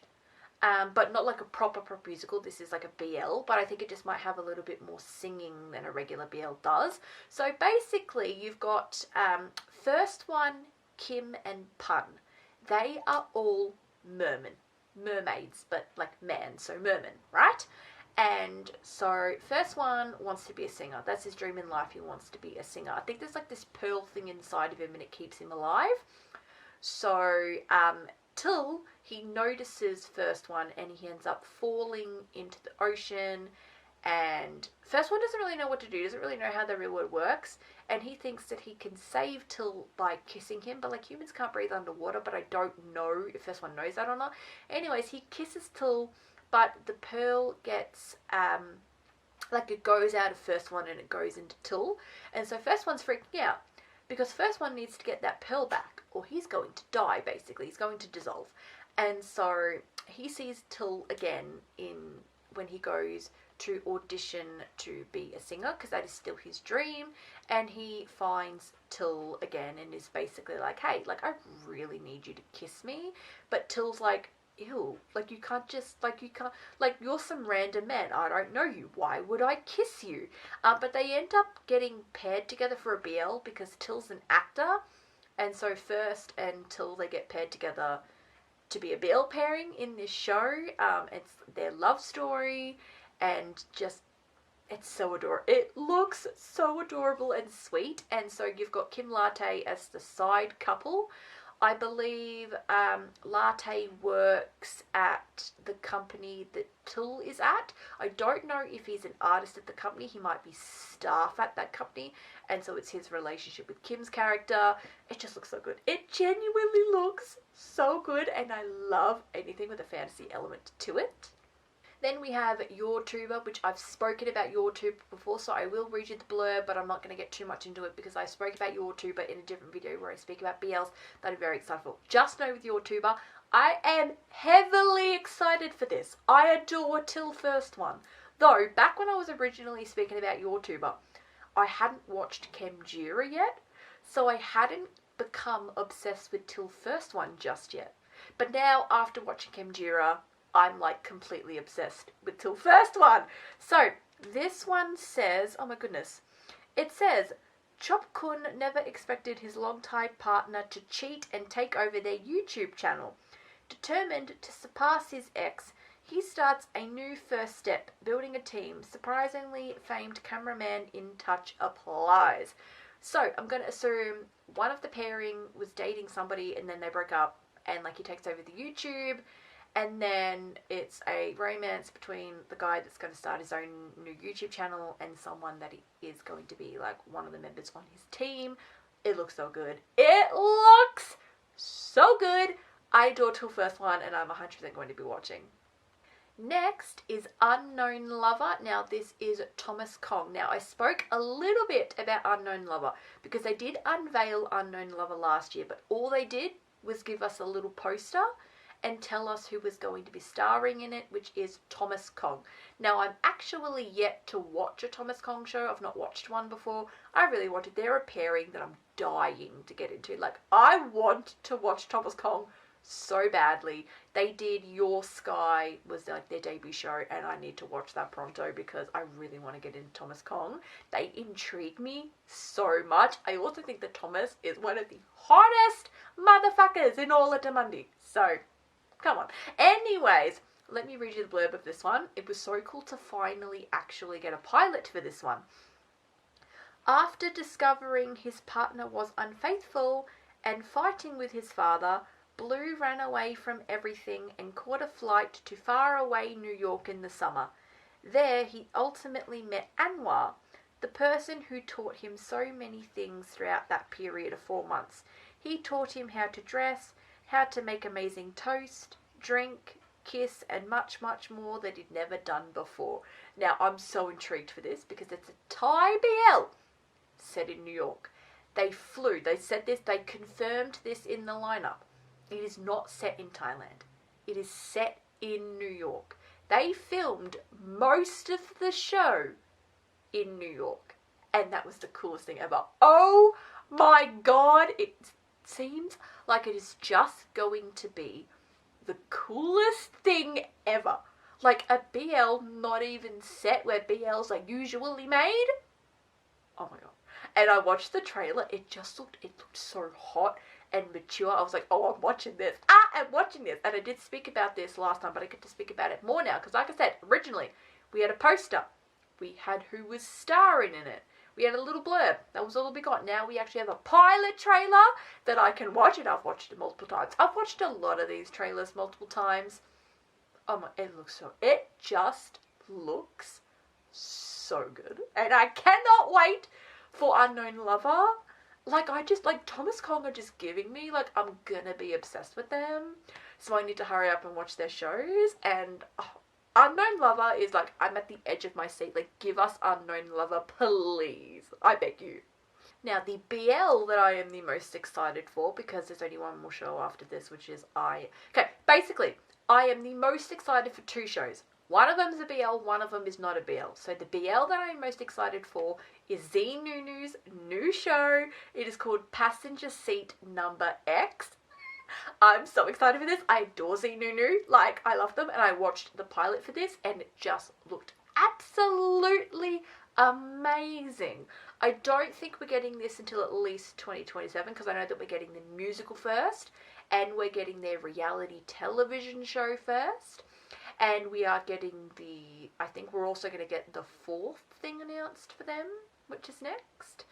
But not like a proper musical. This is like a BL, but I think it just might have a little bit more singing than a regular BL does. So basically, you've got First One, Kim and Pun. They are all mermaids, but like man, so merman, right? And so First One wants to be a singer. That's his dream in life. He wants to be a singer. I think there's like this pearl thing inside of him and it keeps him alive. So till he notices First One and he ends up falling into the ocean, and First One doesn't really know what to do, doesn't really know how the real world works, and he thinks that he can save Till by kissing him, but like humans can't breathe underwater, but I don't know if First One knows that or not. Anyways, he kisses Till, but the pearl gets like it goes out of First One and it goes into Till, and so First One's freaking out because First One needs to get that pearl back or he's going to die. Basically, he's going to dissolve. And so he sees Till again when he goes to audition to be a singer, because that is still his dream, and he finds Till again and is basically like, hey, like I really need you to kiss me, but Till's like, ew, like you can't just, like you can't, like you're some random man, I don't know you, why would I kiss you? But they end up getting paired together for a BL because Till's an actor, and so First and Till, they get paired together to be a BL pairing in this show. It's their love story, and just, it's so adorable. It looks so adorable and sweet. And so you've got Kim Latte as the side couple. I believe Latte works at the company that Till is at. I don't know if he's an artist at the company. He might be staff at that company. And so it's his relationship with Kim's character. It just looks so good. It genuinely looks so good. And I love anything with a fantasy element to it. Then we have YouTuber, which I've spoken about YouTuber before, so I will read you the blurb, but I'm not going to get too much into it because I spoke about YouTuber in a different video where I speak about BLs that I'm very excited for. Just know with YouTuber, I am heavily excited for this. I adore Till First One. Though, back when I was originally speaking about YouTuber, I hadn't watched Chemjira yet, so I hadn't become obsessed with Till First One just yet. But now, after watching Chemjira, I'm like completely obsessed with Till First One. So, this one says, oh my goodness, it says, Chop Kun never expected his longtime partner to cheat and take over their YouTube channel. Determined to surpass his ex, he starts a new first step, building a team. Surprisingly famed cameraman in touch applies. So, I'm going to assume one of the pairing was dating somebody and then they broke up and like he takes over the YouTube, and then it's a romance between the guy that's going to start his own new YouTube channel and someone that is going to be like one of the members on his team. It looks so good. It looks so good. I adore Till First One and I'm 100% going to be watching. Next is Unknown Lover. Now this is Thomas Kong. Now I spoke a little bit about Unknown Lover because they did unveil Unknown Lover last year, but all they did was give us a little poster and tell us who was going to be starring in it, which is Thomas Kong. Now I'm actually yet to watch a Thomas Kong show. I've not watched one before. I really wanted. They're a pairing that I'm dying to get into. Like, I want to watch Thomas Kong so badly. They did Your Sky was like their debut show, and I need to watch that pronto because I really want to get into Thomas Kong. They intrigue me so much. I also think that Thomas is one of the hottest motherfuckers in all of Domundi. So, come on. Anyways, let me read you the blurb of this one. It was so cool to finally actually get a pilot for this one. After discovering his partner was unfaithful and fighting with his father, Blue ran away from everything and caught a flight to faraway New York in the summer. There, he ultimately met Anwar, the person who taught him so many things throughout that period of 4 months. He taught him how to dress, how to make amazing toast, drink, kiss, and much, much more that he'd never done before. Now, I'm so intrigued for this because it's a Thai BL set in New York. They flew, they said this, they confirmed this in the lineup. It is not set in Thailand. It is set in New York. They filmed most of the show in New York. And that was the coolest thing ever. Oh my god, it seems like it is just going to be the coolest thing ever. Like a BL not even set where BLs are usually made. Oh my god. And I watched the trailer, it looked so hot and mature. I was like, oh, I'm watching this. I'm watching this. And I did speak about this last time, but I get to speak about it more now. Because like I said, originally, we had a poster. We had who was starring in it. We had a little blurb. That was all we got. Now we actually have a pilot trailer that I can watch, and I've watched it multiple times. I've watched a lot of these trailers multiple times. Oh my, it just looks so good. And I cannot wait for Unknown Lover. Like, Thomas Kong are just giving me, like, I'm gonna be obsessed with them. So I need to hurry up and watch their shows. And Unknown Lover is, like, I'm at the edge of my seat. Like, give us Unknown Lover, please. I beg you. Now, the BL that I am the most excited for, because there's only one more show after this, which is basically, I am the most excited for 2 shows. One of them is a BL, one of them is not a BL. So the BL that I'm most excited for is Z Nunu's new show. It is called Passenger Seat Number X. I'm so excited for this. I adore Z Nunu. Like, I love them. And I watched the pilot for this and it just looked absolutely amazing. I don't think we're getting this until at least 2027 because I know that we're getting the musical first and we're getting their reality television show first. And we are getting I think we're also going to get the 4th thing announced for them, which is next,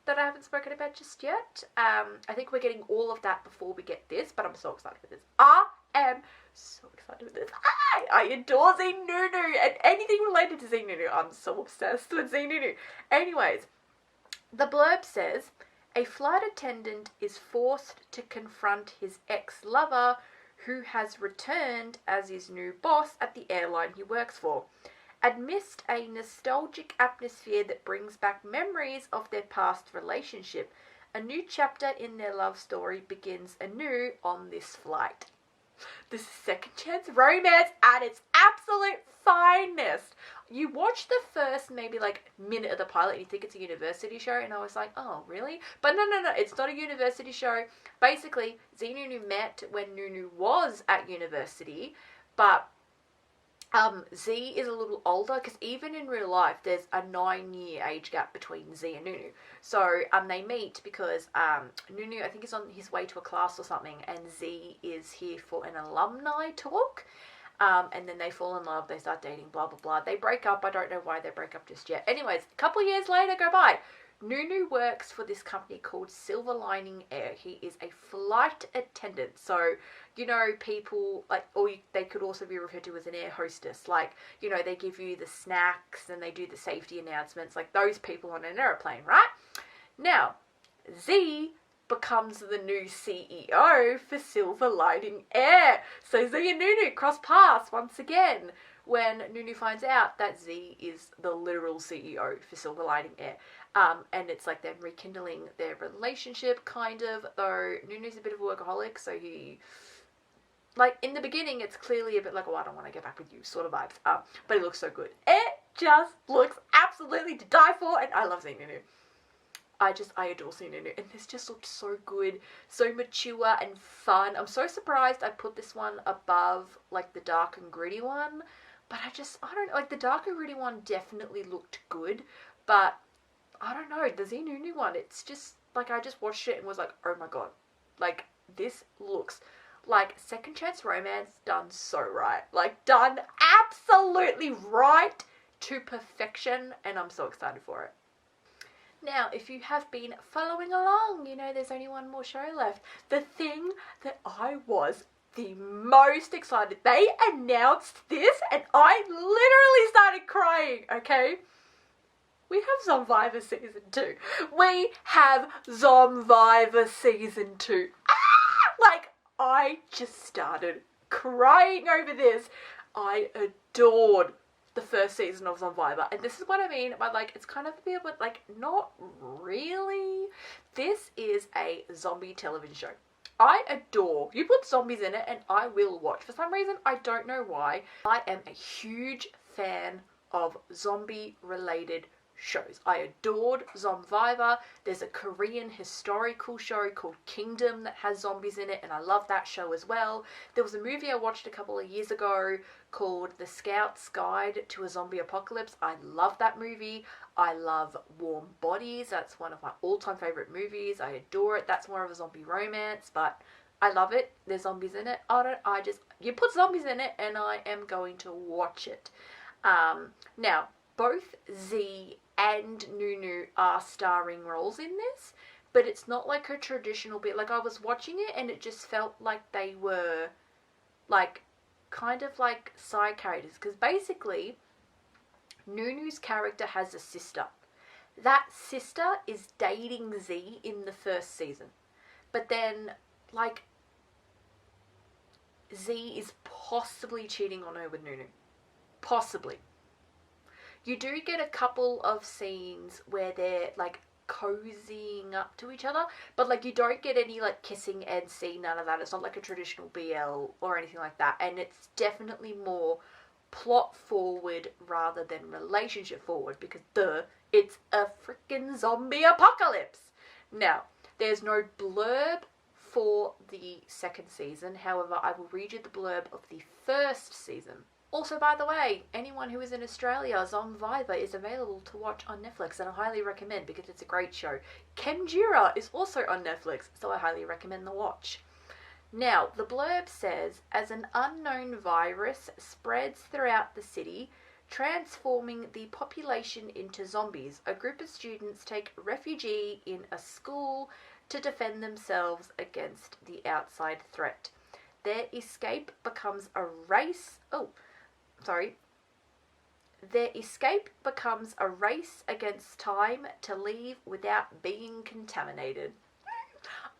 that I haven't spoken about just yet. I think we're getting all of that before we get this, but I'm so excited for this. I am so excited with this. I adore Z Nunu and anything related to Z Nunu. I'm so obsessed with Z Nunu. Anyways, the blurb says, a flight attendant is forced to confront his ex-lover who has returned as his new boss at the airline he works for. Amidst a nostalgic atmosphere that brings back memories of their past relationship, a new chapter in their love story begins anew on this flight. This is second chance romance at its absolute finest. You watch the first maybe like minute of the pilot and you think it's a university show, and I was like, oh really? But no, it's not a university show. Basically, Z and Nunu met when Nunu was at university, but Z is a little older, because even in real life there's a 9-year age gap between Z and Nunu. So they meet because Nunu, I think, is on his way to a class or something, and Z is here for an alumni talk. And then they fall in love, they start dating, blah blah blah. They break up. I don't know why they break up just yet. Anyways, a couple of years later go by. Nunu works for this company called Silver Lining Air. He is a flight attendant. So, you know, people like, or they could also be referred to as an air hostess. Like, you know, they give you the snacks and they do the safety announcements, like those people on an aeroplane, right? Now, Z becomes the new CEO for Silver Lining Air. So Z and Nunu cross paths once again when Nunu finds out that Z is the literal CEO for Silver Lining Air. And it's like they're rekindling their relationship, kind of, though Nunu's a bit of a workaholic, so he, like, in the beginning, it's clearly a bit like, oh, I don't want to get back with you, sort of vibes. But it looks so good. It just looks absolutely to die for, and I love seeing Nunu. I adore seeing Nunu, and this just looked so good, so mature and fun. I'm so surprised I put this one above, like, the dark and gritty one, but I don't know, like, the dark and gritty one definitely looked good, but I don't know, the Z Nunu one, it's just, like, I just watched it and was like, oh my god, like, this looks like second chance romance done so right, like, done absolutely right to perfection, and I'm so excited for it. Now, if you have been following along, you know there's only one more show left. The thing that I was the most excited, they announced this and I literally started crying, okay? We have Zomvivor Season 2. We have Zomvivor Season 2. Like, I just started crying over this. I adored the first season of Zomvivor, and this is what I mean by, like, it's kind of a bit, but, like, not really. This is a zombie television show. I adore, you put zombies in it and I will watch. For some reason, I don't know why, I am a huge fan of zombie related shows. I adored Zomvivor. There's a Korean historical show called Kingdom that has zombies in it, and I love that show as well. There was a movie I watched a couple of years ago called The Scout's Guide to a Zombie Apocalypse. I love that movie. I love Warm Bodies. That's one of my all-time favorite movies. I adore it. That's more of a zombie romance, but I love it. There's zombies in it. You put zombies in it and I am going to watch it. Now, both Z and Nunu are starring roles in this, but it's not like a traditional bit. Like, I was watching it and it just felt like they were, like, kind of like side characters, because basically Nunu's character has a sister. That sister is dating Z in the first season, but then, like, Z is possibly cheating on her with Nunu. Possibly. You do get a couple of scenes where they're, like, cozying up to each other, but, like, you don't get any, like, kissing and see, none of that. It's not like a traditional BL or anything like that, and it's definitely more plot forward rather than relationship forward, because it's a freaking zombie apocalypse. Now, there's no blurb for the second season, however, I will read you the blurb of the first season. Also, by the way, anyone who is in Australia, Zomvivor is available to watch on Netflix, and I highly recommend, because it's a great show. Chemjura is also on Netflix, so I highly recommend the watch. Now, the blurb says, as an unknown virus spreads throughout the city, transforming the population into zombies, a group of students take refuge in a school to defend themselves against the outside threat. Their escape becomes a race... Their escape becomes a race against time to leave without being contaminated.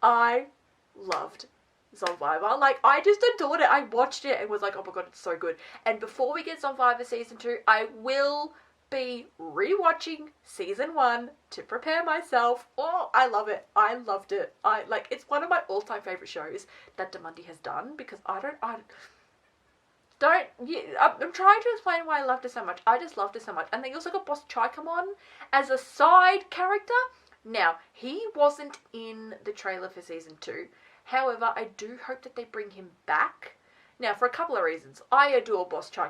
I loved Zomvivor. Like, I just adored it. I watched it and was like, oh my god, it's so good. And before we get Zomvivor season 2, I will be rewatching season 1 to prepare myself. Oh, I love it. I loved it. It's one of my all-time favorite shows that Domundi has done, because I'm trying to explain why I loved it so much. I just loved it so much. And they also got Boss Chai come on as a side character. Now, he wasn't in the trailer for season 2. However, I do hope that they bring him back. Now, for a couple of reasons. I adore Boss Chai.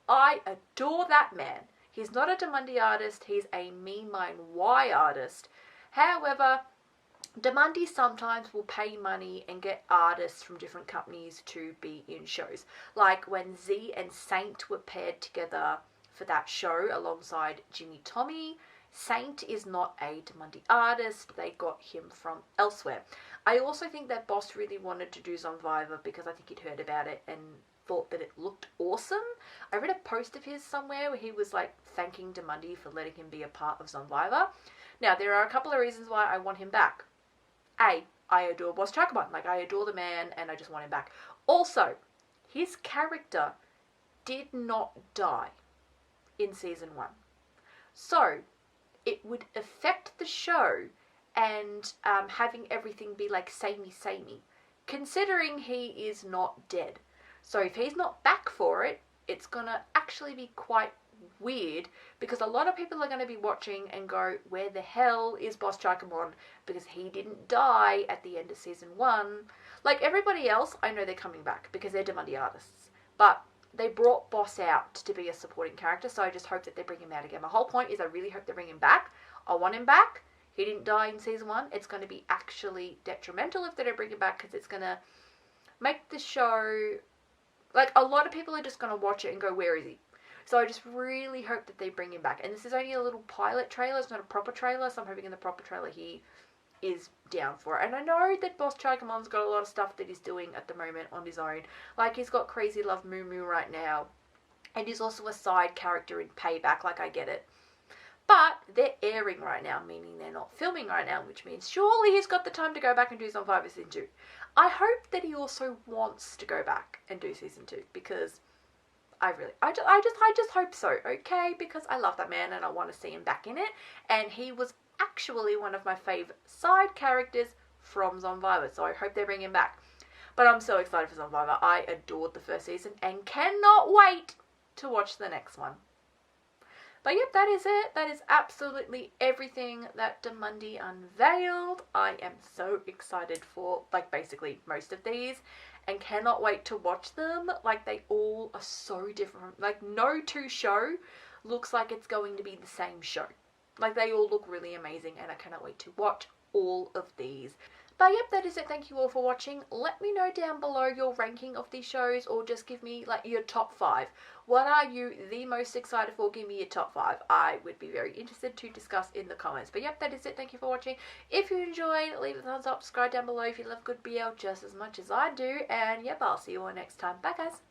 I adore that man. He's not a Domundi artist. He's a Me Mine Y artist. However, Domundi sometimes will pay money and get artists from different companies to be in shows. Like when Z and Saint were paired together for that show alongside Jimmy Tommy. Saint is not a Domundi artist. They got him from elsewhere. I also think that Boss really wanted to do Zomvivor because I think he'd heard about it and thought that it looked awesome. I read a post of his somewhere where he was like thanking Domundi for letting him be a part of Zomvivor. Now, there are a couple of reasons why I want him back. A, I adore Boss Chakaban. Like, I adore the man and I just want him back. Also, his character did not die in season 1. So, it would affect the show and having everything be like samey, considering he is not dead. So if he's not back for it, it's gonna actually be quite weird, because a lot of people are going to be watching and go, where the hell is Boss Chaikamon? Because he didn't die at the end of season 1. Like everybody else, I know they're coming back because they're Domundi artists. But they brought Boss out to be a supporting character, so I just hope that they bring him out again. My whole point is I really hope they bring him back. I want him back. He didn't die in season 1. It's going to be actually detrimental if they don't bring him back, because it's going to make the show... Like, a lot of people are just going to watch it and go, where is he? So I just really hope that they bring him back. And this is only a little pilot trailer. It's not a proper trailer, so I'm hoping in the proper trailer he is down for it. And I know that Boss Chaicamon's got a lot of stuff that he's doing at the moment on his own. Like, he's got Crazy Love Moo Moo right now. And he's also a side character in Payback, like I get it. But they're airing right now, meaning they're not filming right now, which means surely he's got the time to go back and do Zomvivor season 2. I hope that he also wants to go back and do season 2, because I just hope so, okay? Because I love that man and I want to see him back in it. And he was actually one of my favourite side characters from Zomvivor, so I hope they bring him back. But I'm so excited for Zomvivor. I adored the first season and cannot wait to watch the next one. But yep, that is it. That is absolutely everything that Domundi unveiled. I am so excited for, like, basically most of these, and cannot wait to watch them. Like, they all are so different. Like, no two show looks like it's going to be the same show. Like, they all look really amazing, and I cannot wait to watch all of these. But yep, that is it. Thank you all for watching. Let me know down below your ranking of these shows, or just give me like your top 5. What are you the most excited for? Give me your top 5. I would be very interested to discuss in the comments. But yep, that is it. Thank you for watching. If you enjoyed, leave a thumbs up, subscribe down below if you love good BL just as much as I do. And yep, I'll see you all next time. Bye guys.